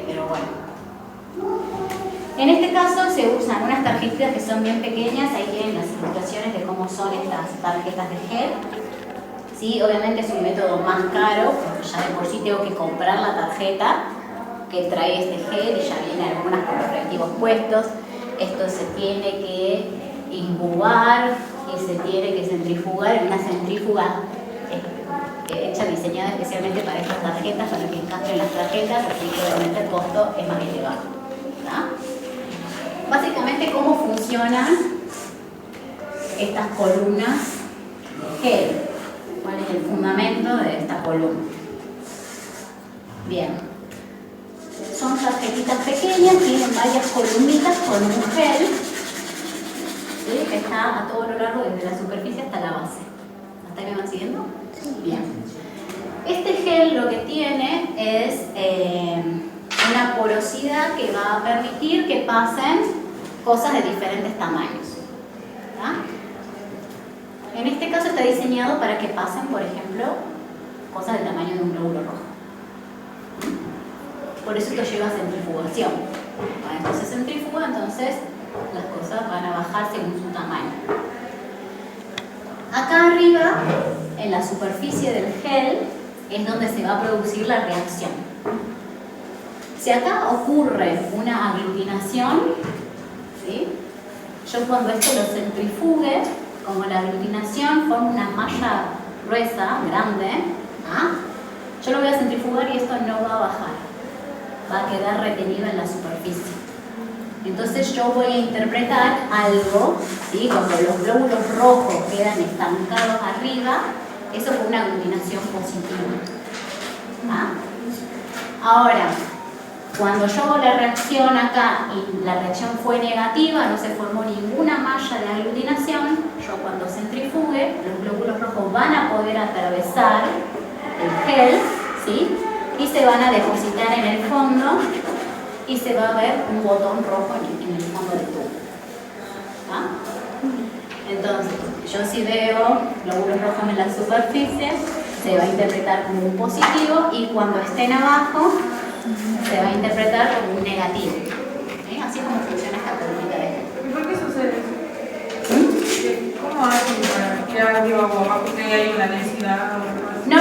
pero bueno. En este caso se usan unas tarjetitas que son bien pequeñas, ahí tienen las ilustraciones de cómo son estas tarjetas de gel. Sí, obviamente es un método más caro, porque ya de por sí tengo que comprar la tarjeta que trae este gel y ya vienen algunas con los reactivos puestos. Esto se tiene que incubar y se tiene que centrifugar en una centrífuga hecha, diseñada especialmente para estas tarjetas, para que encastren las tarjetas, así que obviamente el costo es más elevado. ¿Tá? Básicamente, ¿cómo funcionan estas columnas de gel? ¿Cuál es el fundamento de esta columna? Bien. son tarjetitas pequeñas, tienen varias columnitas con un gel, ¿sí? Que está a todo lo largo desde la superficie hasta la base. ¿Hasta ahí me van siguiendo? Bien. Este gel lo que tiene es una porosidad que va a permitir que pasen cosas de diferentes tamaños. ¿Tá? En este caso está diseñado para que pasen, por ejemplo, cosas del tamaño de un glóbulo rojo. Por eso esto lleva a centrifugación. Cuando esto se centrifuga, entonces las cosas van a bajar según su tamaño. Acá arriba, en la superficie del gel, es donde se va a producir la reacción. Si acá ocurre una aglutinación, ¿sí? Yo cuando esto lo centrifugue, como la aglutinación forma una malla gruesa, grande, ¿ah? Yo lo voy a centrifugar y esto no va a bajar, va a quedar retenido en la superficie. Entonces yo voy a interpretar algo, ¿sí? Cuando los glóbulos rojos quedan estancados arriba, eso fue una aglutinación positiva. ¿Ah? Ahora, cuando yo hago la reacción acá y la reacción fue negativa, no se formó ninguna malla de aglutinación, yo cuando centrifugue, los glóbulos rojos van a poder atravesar el gel, ¿sí? Y se van a depositar en el fondo y se va a ver un botón rojo en el fondo del tubo. ¿Ah? Entonces, yo si veo glóbulos rojos en la superficie, se va a interpretar como un positivo y cuando estén abajo, se va a interpretar como un negativo. ¿Sí? Así es como funciona esta columnita de gel. ¿Y por qué sucede eso? ¿Cómo hacen para que arriba o abajo que hay una densidad o algo así? No.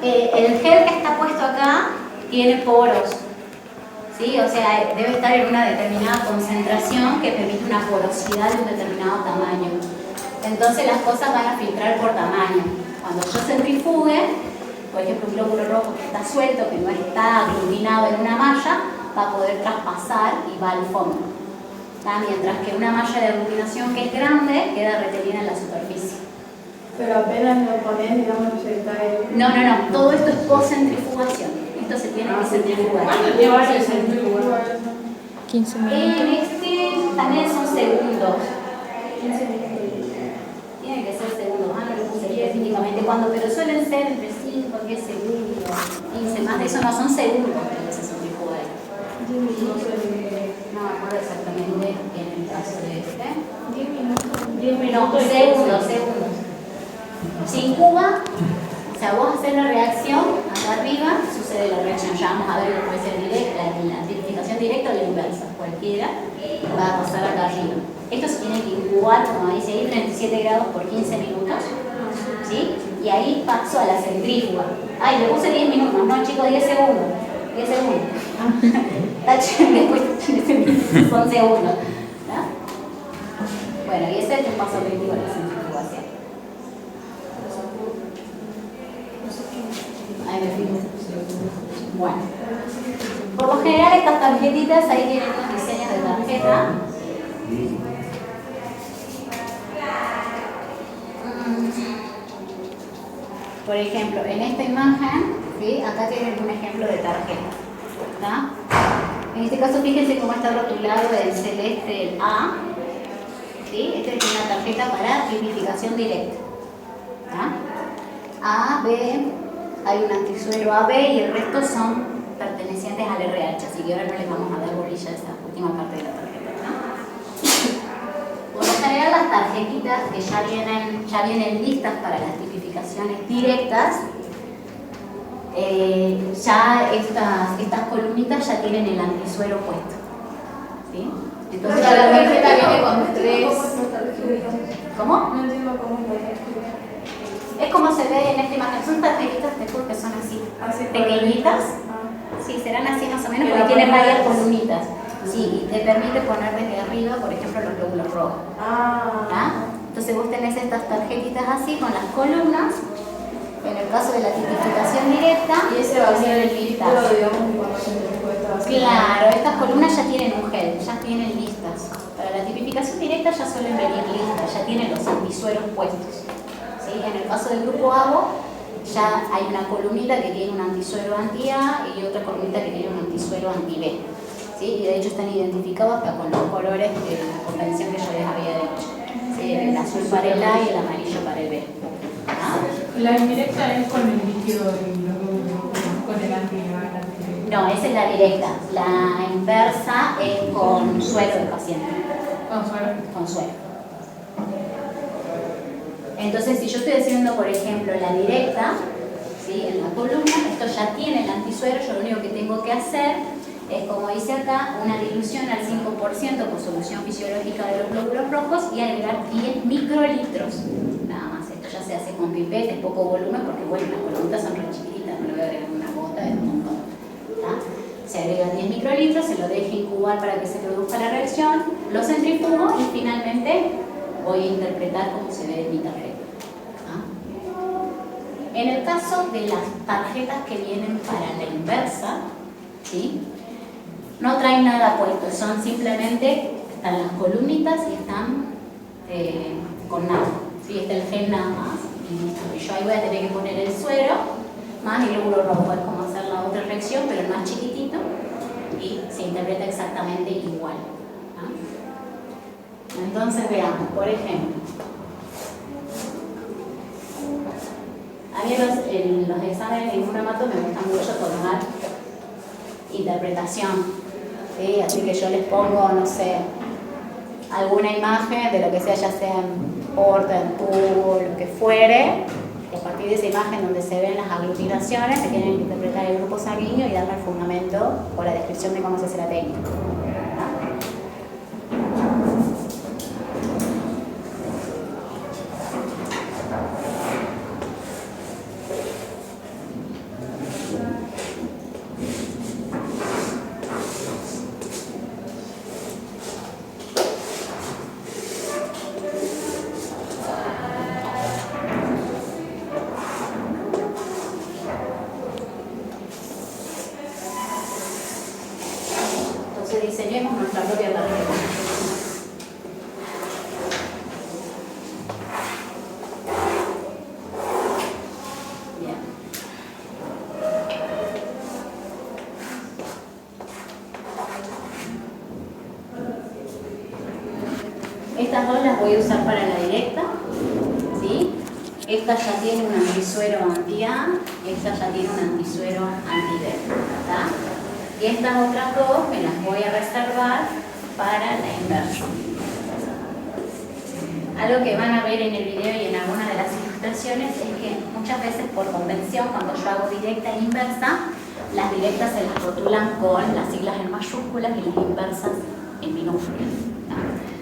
El gel que está puesto acá tiene poros. ¿Sí? O sea, debe estar en una determinada concentración que permite una porosidad de un determinado tamaño. Entonces las cosas van a filtrar por tamaño. Cuando yo centrifugue, por ejemplo, un glóbulo rojo que está suelto, que no está aglutinado en una malla, va a poder traspasar y va al fondo. ¿Tá? Mientras que una malla de aglutinación que es grande queda retenida en la superficie. Pero apenas lo pones, digamos, se cae. No. Todo esto es post-centrifugación. Esto se tiene que centrifugar. ¿Cuánto lleva el centrifugar? 15 En minutos. este también son segundos. 15 minutos. Tiene que ser segundos. No lo puse específicamente cuándo, pero suelen ser entre 5 y 10 segundos. 15, más de eso no son segundos que se centrifuga esto. 10 minutos. No me acuerdo exactamente en el caso de este. 10 minutos. 10 minutos, segundos. Se incuba, o sea, vos haces la reacción, acá arriba sucede la reacción. Ya vamos a ver después la tipificación directa o la inversa, cualquiera va a pasar acá arriba. Esto se tiene que incubar, como dice ahí, 37 grados por 15 minutos. ¿Sí? Y ahí paso a la centrífuga. Ay, le puse 10 minutos, no chicos, 10 segundos. 10 segundos. Después son segundos. ¿No? Bueno, y ese es el paso crítico de la centrifugación. Ahí me fijo. Bueno. Por lo general estas tarjetitas, ahí tienen unos diseños de tarjeta. Por ejemplo, en esta imagen, ¿sí? Acá tienen un ejemplo de tarjeta. ¿Tá? En este caso, fíjense cómo está rotulado el celeste, el A. ¿Sí? Esta es una tarjeta para tipificación directa. ¿Tá? A, B, hay un antisuero AB y el resto son pertenecientes al RH, así que ahora no les vamos a dar bolilla a esa última parte de la tarjeta. ¿No? Por lo general, las tarjetitas que ya vienen listas para las tipificaciones directas, ya estas columnitas ya tienen el antisuero puesto. ¿Sí? Entonces ya la tarjeta viene con 3. ¿Cómo? No entiendo cómo es la tarjeta. Es como se ve en esta imagen, son tarjetitas de que son así, pequeñitas. Sí, serán así más o menos, porque tienen varias columnitas. Sí, y te permite poner desde arriba, por ejemplo, los glóbulos rojos. ¿Ah? Entonces vos tenés estas tarjetitas así con las columnas. En el caso de la tipificación directa, Y ese va a ser el listas. filtro, digamos, cuando se centrifuga esta va a ser. Claro, estas columnas ya tienen un gel, ya tienen listas. Para la tipificación directa ya suelen venir listas, ya tienen los antisueros puestos. ¿Sí? En el caso del grupo ABO, ya hay una columnita que tiene un antisuero anti-A y otra columnita que tiene un antisuero anti-B. ¿Sí? Y de hecho están identificados hasta con los colores de la convención que yo les había dicho. ¿Sí? El azul para el A y el amarillo para el B. ¿Ah? La indirecta es con el líquido y con el anti. No, esa es la directa. La inversa es con suero del paciente. Con suero. Con suero. Entonces, si yo estoy haciendo, por ejemplo, la directa, ¿sí? En la columna, esto ya tiene el antisuero, yo lo único que tengo que hacer es, como dice acá, una dilución al 5% con solución fisiológica de los glóbulos rojos y agregar 10 microlitros. Nada más, esto ya se hace con pipeta, es poco volumen porque, bueno, las columnas son re chiquititas, no le voy a agregar una gota, es un montón. ¿Tá? Se agrega 10 microlitros, se lo deja incubar para que se produzca la reacción, lo centrifugo y finalmente voy a interpretar cómo se ve en mi tarjeta. ¿Ah? En el caso de las tarjetas que vienen para la inversa, ¿sí? No traen nada puesto, son simplemente, están las columnitas y están con nada. ¿Sí? Está el gen nada más. Y yo ahí voy a tener que poner el suero más el glóbulo rojo, es como hacer la otra reacción, pero más chiquitito, y se interpreta exactamente igual. ¿Ah? Entonces veamos, por ejemplo, a mí los exámenes de inmunomato me gustan mucho tomar interpretación, ¿sí? Así que yo les pongo, no sé, alguna imagen de lo que sea, ya sea en porta, en tubo, lo que fuere, y a partir de esa imagen donde se ven las aglutinaciones, se tienen que interpretar el grupo sanguíneo y darle el fundamento o la descripción de cómo se hace la técnica. Diseñemos nuestra propia tarjeta. Bien. Estas dos las voy a usar para la directa, ¿sí? Esta ya tiene un antisuero anti-A, esta ya tiene un antisuero anti-B, ¿tá? Y estas otras dos me las voy a reservar para la inversa. Algo que van a ver en el video y en alguna de las ilustraciones es que muchas veces por convención, cuando yo hago directa e inversa, las directas se las rotulan con las siglas en mayúsculas y las inversas en minúsculas.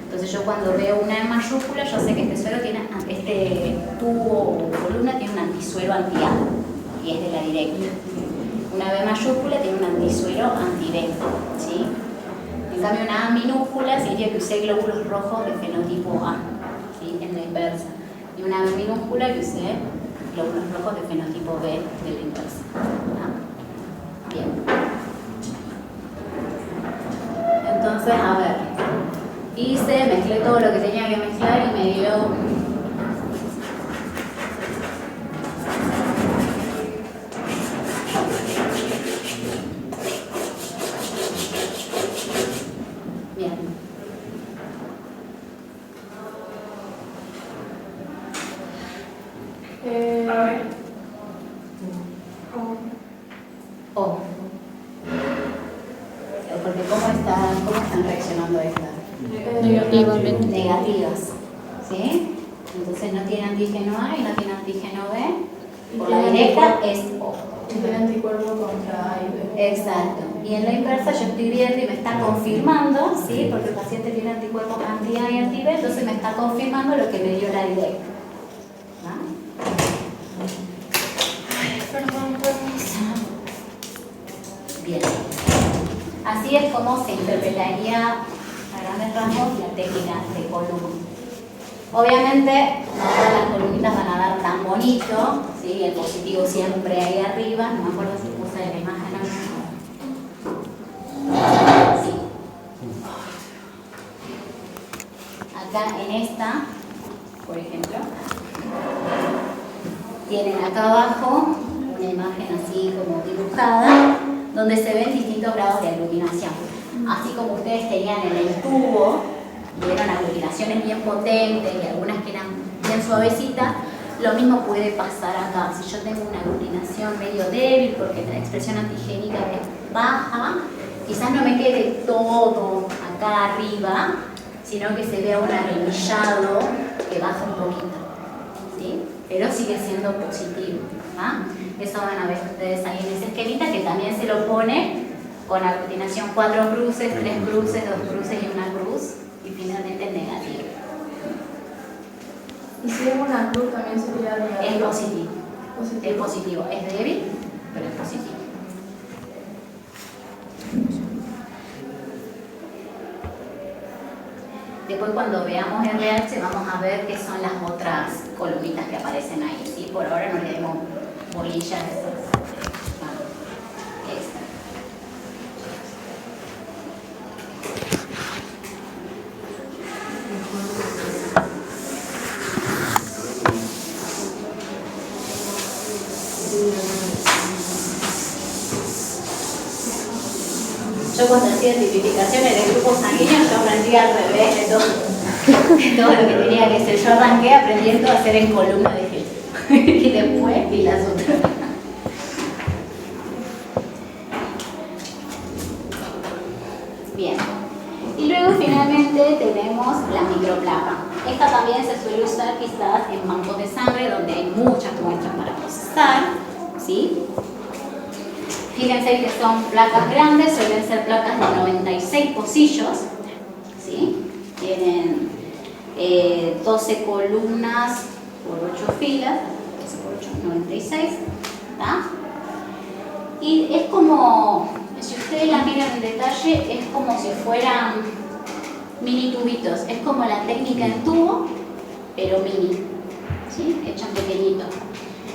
Entonces yo cuando veo una en mayúscula, yo sé que este tubo o columna tiene un antisuero anti-A y es de la directa. Una B mayúscula tiene un antisuero anti-B, ¿sí? En cambio una A minúscula significa que usé glóbulos rojos de fenotipo A, ¿sí? En la inversa. Y una B minúscula que usé glóbulos rojos de fenotipo B de la inversa. ¿Ah? Bien. Entonces, a ver, mezclé todo lo que tenía que mezclar y me dio... Porque ¿cómo están reaccionando estas? Negativamente. Negativas, ¿sí? Entonces no tiene antígeno A y no tiene antígeno B. Por la directa es O. Tiene anticuerpo contra A y B. Exacto. Y en la inversa yo estoy viendo y me está confirmando, ¿sí? Porque el paciente tiene anticuerpos anti-A y anti-B, entonces me está confirmando lo que me dio la directa. Bien. Así es como se interpretaría a grandes rasgos la técnica de columna. Obviamente no todas las columnitas van a dar tan bonito, ¿sí? El positivo siempre ahí arriba, no me acuerdo si puse la imagen o no. Sí. Acá en esta, por ejemplo, tienen acá abajo una imagen así como dibujada, donde se ven distintos grados de aglutinación. Así como ustedes tenían en el tubo, vieron aglutinaciones bien potentes y algunas que eran bien suavecitas, lo mismo puede pasar acá. Si yo tengo una aglutinación medio débil porque la expresión antigénica es baja, quizás no me quede todo acá arriba, sino que se vea un arremillado que baja un poquito, ¿sí? Pero sigue siendo positivo, ¿ah? Eso van a ver ustedes ahí en ese esquemita, que también se lo pone con aglutinación 4 cruces, 3 cruces, 2 cruces y una cruz, y finalmente el negativo. Y si es una cruz también sería negativo. Es positivo. Positivo. Es positivo. Es débil, pero es positivo. Después cuando veamos RH vamos a ver qué son las otras columnitas que aparecen ahí, ¿sí? Por ahora no le demos bolillas a esas. Esta. Yo cuando hacía tipificaciones de grupos sanguíneos, yo aprendí al revés de todo lo que tenía que ser. Yo arranqué aprendiendo a hacer en columna de G. Y después vi las otras. Bien. Y luego finalmente tenemos la microplaca. Esta también se suele usar quizás en bancos de sangre donde hay muchas muestras para procesar, ¿sí? Fíjense que son placas grandes, suelen ser placas de 96 pocillos, ¿sí? Tienen 12 columnas por 8 filas, 12 por 8, 96, ¿tá? Y es como, si ustedes la miran en detalle, es como si fueran mini tubitos, es como la técnica en tubo, pero mini, ¿sí? Hecha en pequeñito.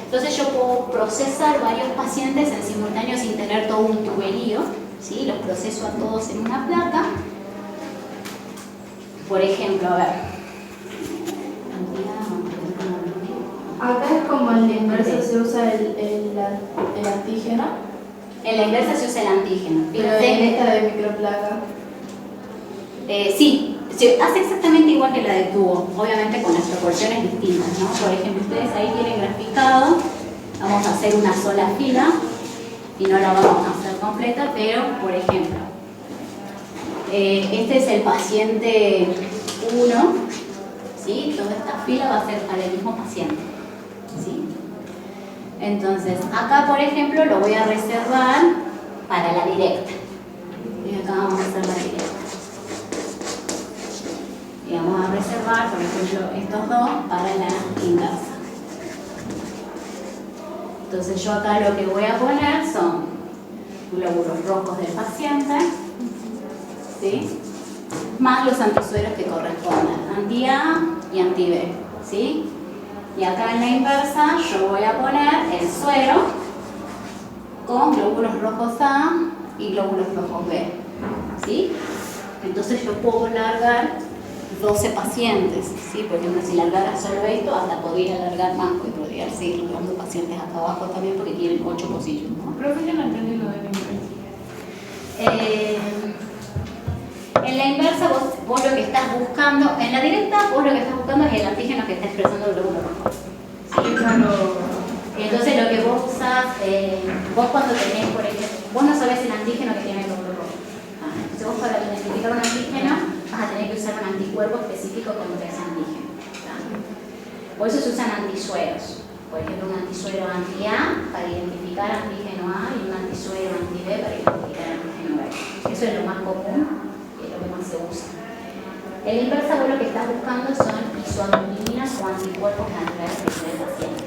Entonces yo puedo procesar varios pacientes en simultáneo sin tener todo un tuberío, ¿sí? Los proceso a todos en una placa. Por ejemplo, a ver. Acá es como en la inversa se usa el antígeno, En la inversa se usa el antígeno. pero Fíjense en que- esta de microplaca. Sí, se hace exactamente igual que la de tubo, obviamente con las proporciones distintas, ¿no? Por ejemplo, ustedes ahí tienen graficado, vamos a hacer una sola fila y no la vamos a hacer completa, pero por ejemplo, este es el paciente 1, ¿sí? Toda esta fila va a ser para el mismo paciente, ¿sí? Entonces, acá por ejemplo lo voy a reservar para la directa, y acá vamos a hacer la directa. Y vamos a reservar, por ejemplo, estos dos para la inversa. Entonces yo acá lo que voy a poner son glóbulos rojos del paciente, ¿sí? Más los antisueros que correspondan, anti-A y anti-B, ¿sí? Y acá en la inversa yo voy a poner el suero con glóbulos rojos A y glóbulos rojos B, ¿sí? Entonces yo puedo largar 12 pacientes, ¿sí? Por ejemplo, si largara solo esto, hasta podría alargar más, porque podría seguir largando pacientes acá abajo también, porque tienen 8 pocillos, ¿no? Profe, yo no entendí lo de la inversa. En la inversa, vos lo que estás buscando, en la directa, vos lo que estás buscando es el antígeno que está expresando el glóbulo rojo. Sí, claro. Entonces, lo que vos usás, vos cuando tenés, por ejemplo, vos no sabés el antígeno que tiene el glóbulo rojo. Entonces, vos para identificar un antígeno, vas a tener que usar un anticuerpo específico contra ese antígeno. ¿Tá? Por eso se usan antisueros. Por ejemplo, un antisuero anti-A para identificar antígeno A y un antisuero anti-B para identificar antígeno B. Eso es lo más común y es lo que más se usa. En la inversa, vos lo que estás buscando son isoaglutaminas o anticuerpos naturales que tiene el paciente.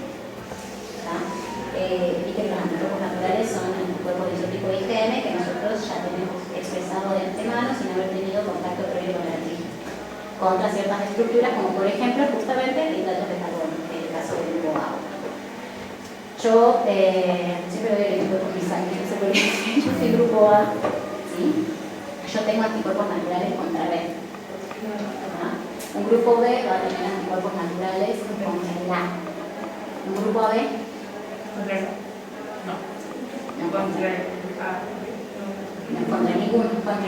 Viste que los anticuerpos naturales son anticuerpos de isotipo IgM que nosotros ya tenemos expresado de antemano sin haber tenido contacto previo con el antígeno, contra ciertas estructuras como por ejemplo justamente hidratos de carbono, en el caso del grupo A. Yo siempre doy el ejemplo con mi sangre, no sé por qué, yo soy grupo A, ¿sí? Yo tengo anticuerpos naturales contra B. Un grupo B va a tener anticuerpos naturales contra el A. Un grupo AB, Contra. No. no, Contra. Ah. no, contra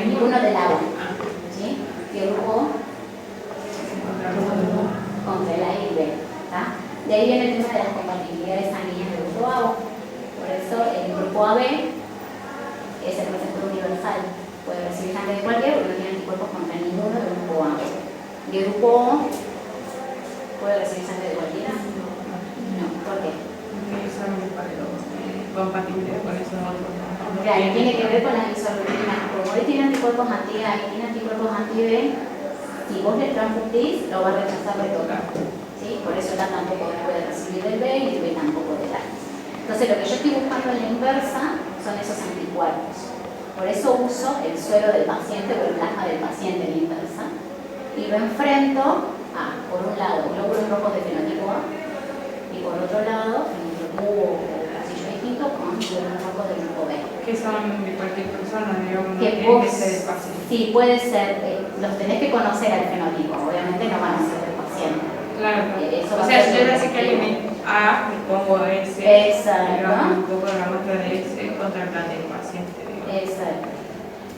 ninguno del lado. Ah. ¿Sí? ¿Qué grupo? Contra. Contra el A y el B. ¿Tá? De ahí viene el tema de las compatibilidades sanguíneas del grupo A. Por eso el grupo AB es el receptor universal. Puede recibir sangre de cualquiera porque no tiene anticuerpos contra ninguno del grupo A. ¿Y el grupo O puede recibir sangre de cualquiera? No. ¿Por qué? Compatibilidad con esos otros. Claro, tiene que ver con las isorrutinas. Como él tiene anticuerpos anti-A y tiene anticuerpos anti-B, si vos le transfundís, lo va a rechazar de tocar. ¿Sí? Por eso el A tampoco puede recibir del B y el B tampoco del A. Entonces, lo que yo estoy buscando en la inversa son esos anticuerpos. Por eso uso el suero del paciente o el plasma del paciente en la inversa y lo enfrento a, por un lado, glóbulos rojos de fenotipo A y por otro lado, fenotipo o casillo distinto con glóbulos rojos del grupo B. Que son de cualquier persona, digamos, no Que tiene vos, que ser el paciente. sí, puede ser, los tenés que conocer al fenotipo, obviamente no van a ser del paciente. Claro. Eso O va sea, a ser yo ya sé el que alguien A, le pongo S, Exacto. digamos, un poco de la muestra de S contra el plan del paciente, digamos. Exacto.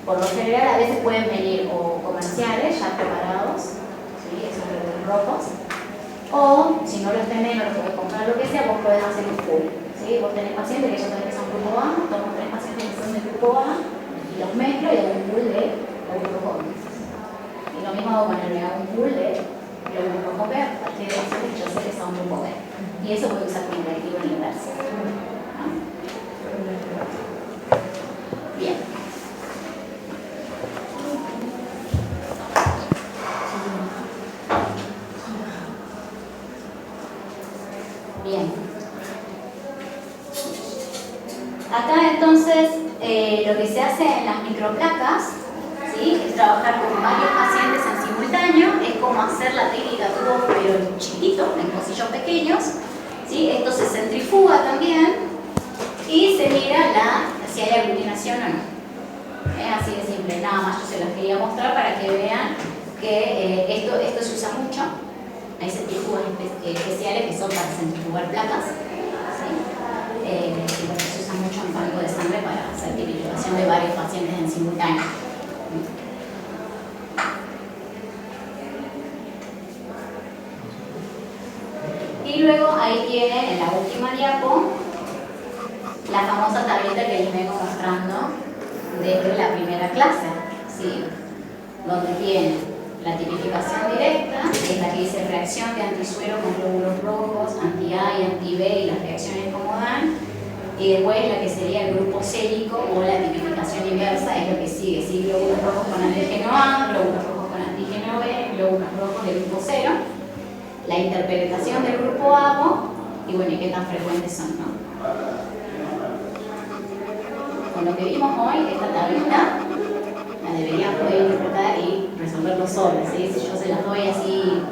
Por lo general a veces pueden venir o comerciales ya preparados, ¿sí? Esos glóbulos rojos, o si no los tenés, no los podés comprar, lo que sea, vos podés hacer un pool. ¿Sí? Vos tenés pacientes que ya saben que son grupo A, tomo 3 pacientes que son de grupo A y los mezclo y hago un pool de glóbulos rojos. Y lo mismo hago con el B, hago un pool de glóbulos rojos B a partir de pacientes que yo sé que son grupo B. Y eso puede usar como reactivo en inverso. ¿No? Bien. Bien. Acá entonces lo que se hace en las microplacas, ¿sí? Es trabajar con varios pacientes en simultáneo, es como hacer la técnica tubo pero chiquito, en pocillos pequeños, ¿sí? Esto se centrifuga también y se mira si hay aglutinación o no. Es así de simple, nada más yo se los quería mostrar para que vean que esto se usa mucho. Hay centrífugas especiales que son para centrifugar placas, ¿sí? Y bueno, se usa mucho en banco de sangre para hacer tipificación de varios pacientes en simultáneo. Y luego ahí tiene en la última diapo la famosa tableta que les vengo mostrando desde la primera clase, ¿sí? Donde tiene la tipificación directa, que es la que dice reacción de antisuero con glóbulos rojos, anti-A y anti-B y las reacciones como dan. Y después la que sería el grupo célico o la tipificación inversa, es lo que sigue, ¿sí? Glóbulos rojos con antígeno A, glóbulos rojos con antígeno B, glóbulos rojos del grupo 0, la interpretación del grupo ABO y bueno, y qué tan frecuentes son, ¿no? Con lo que vimos hoy, esta tablita la deberían poder interpretar y resolverlo solos, ¿sí? Si yo se las doy así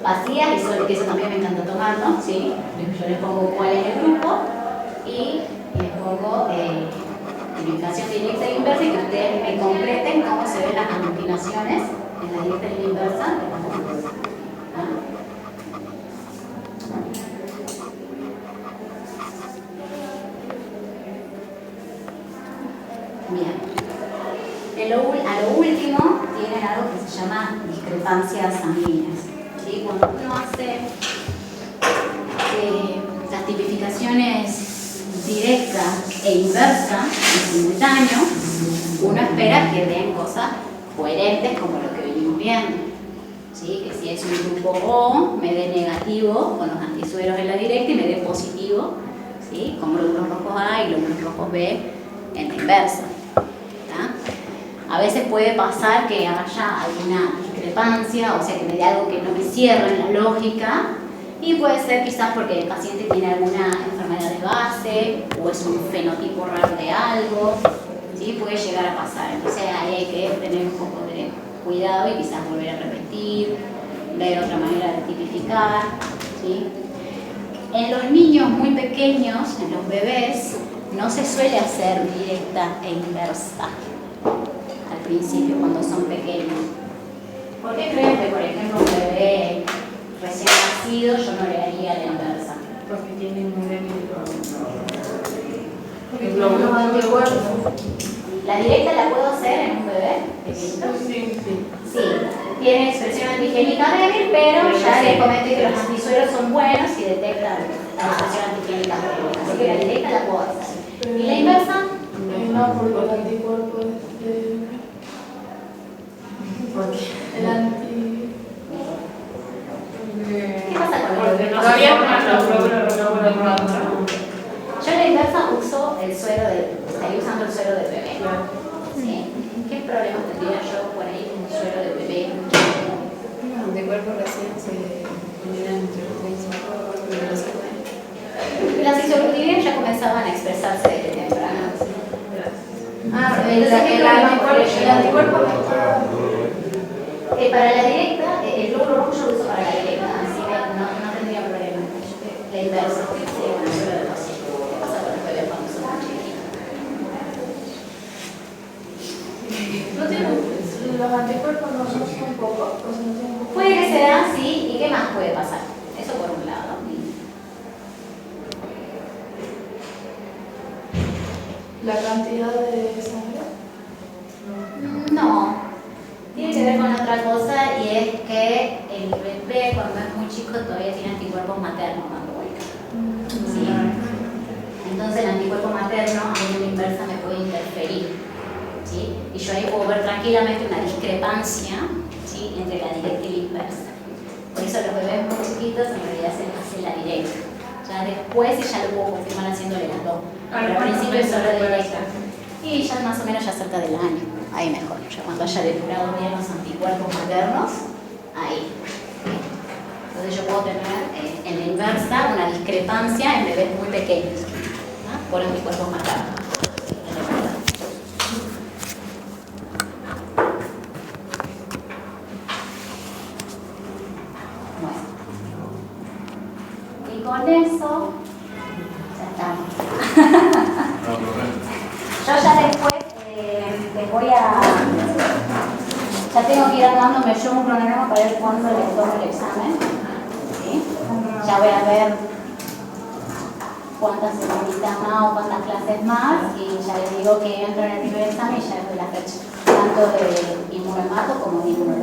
vacías, y solo que eso también me encanta tomarlo, ¿sí? Yo les pongo cuál es el grupo y les pongo tipificación directa e inversa y que ustedes me completen cómo se ven las aglutinaciones en la directa y la inversa de las grupos. Bien. A lo último tienen algo que se llama discrepancias sanguíneas. ¿Sí? Cuando uno hace las tipificaciones directa e inversa en simultáneo, uno espera que den cosas coherentes como lo que venimos viendo. ¿Sí? Que si es un grupo O, me dé negativo con los antisueros en la directa y me dé positivo, ¿sí? Con glóbulos rojos A y glóbulos rojos B en la inversa. A veces puede pasar que haya alguna discrepancia, o sea que me dé algo que no me cierra en la lógica, y puede ser quizás porque el paciente tiene alguna enfermedad de base o es un fenotipo raro de algo, ¿sí? Puede llegar a pasar. Entonces ahí hay que tener un poco de cuidado y quizás volver a repetir, ver otra manera de tipificar, ¿sí? En los niños muy pequeños, en los bebés, no se suele hacer directa e inversa al principio, cuando son pequeños. ¿Por qué creen que, por ejemplo, un bebé recién nacido yo no le haría la inversa? Porque tienen un débil. Porque tienen los anticuerpos. La directa la puedo hacer en un bebé pequeñito. Sí. Sí, tiene expresión antigénica débil, pero ya les comenté que los antisueros son buenos y detectan la expresión antigénica débil. Así que la directa la puedo hacer. ¿Y la inversa? No, porque el anticuerpo es de... El anti... ¿Qué pasa con los bebés? Todavía no. Yo en la inversa uso el suero estaría usando el suero del bebé. ¿Sí? ¿Qué problemas tendría yo por ahí con un suero de bebé? Los anticuerpos recién se generan entre los 3 y 5 pero no se pueden. Las isoglutamina ya comenzaban a expresarse desde temprano. el anticuerpo Para la directa, el glóbulo rojo yo lo uso para la directa, así que no tendría problema. La inversa, sería una suero de paciente. ¿Qué pasa con los bebés cuando son muy chiquitos? no tiene... Los anticuerpos no son pocos, pues no tienen pocos. Puede que sea así, ¿y qué más puede pasar? Eso por un lado. La cantidad de sangre. No, tiene que ver con otra cosa y es que el bebé cuando es muy chico todavía tiene anticuerpos maternos dando vuelta. ¿Sí? Entonces el anticuerpo materno a mí en la inversa me puede interferir. ¿Sí? Y yo ahí puedo ver tranquilamente una discrepancia, ¿sí?, entre la directa y la inversa. Por eso los bebés muy chiquitos en realidad se hacen la directa. Ya después ya lo puedo confirmar haciéndole las dos. Pero al principio es solo directa. Y ya más o menos ya cerca del año. Ahí mejor. Ya cuando haya depurado bien los anticuerpos maternos, ahí. Entonces yo puedo tener en la inversa una discrepancia en bebés muy pequeños, ¿no?, por anticuerpos maternos. Y con eso, ya estamos. Yo ya después les voy a... Ya tengo que ir armándome yo un cronograma para ver cuándo les tomo el examen. ¿Sí? Ya voy a ver cuántas semanitas más o cuántas clases más y ya les digo que entro en el primer examen y ya les doy la fecha, tanto de inmunohemato como de inmunodeficiencia.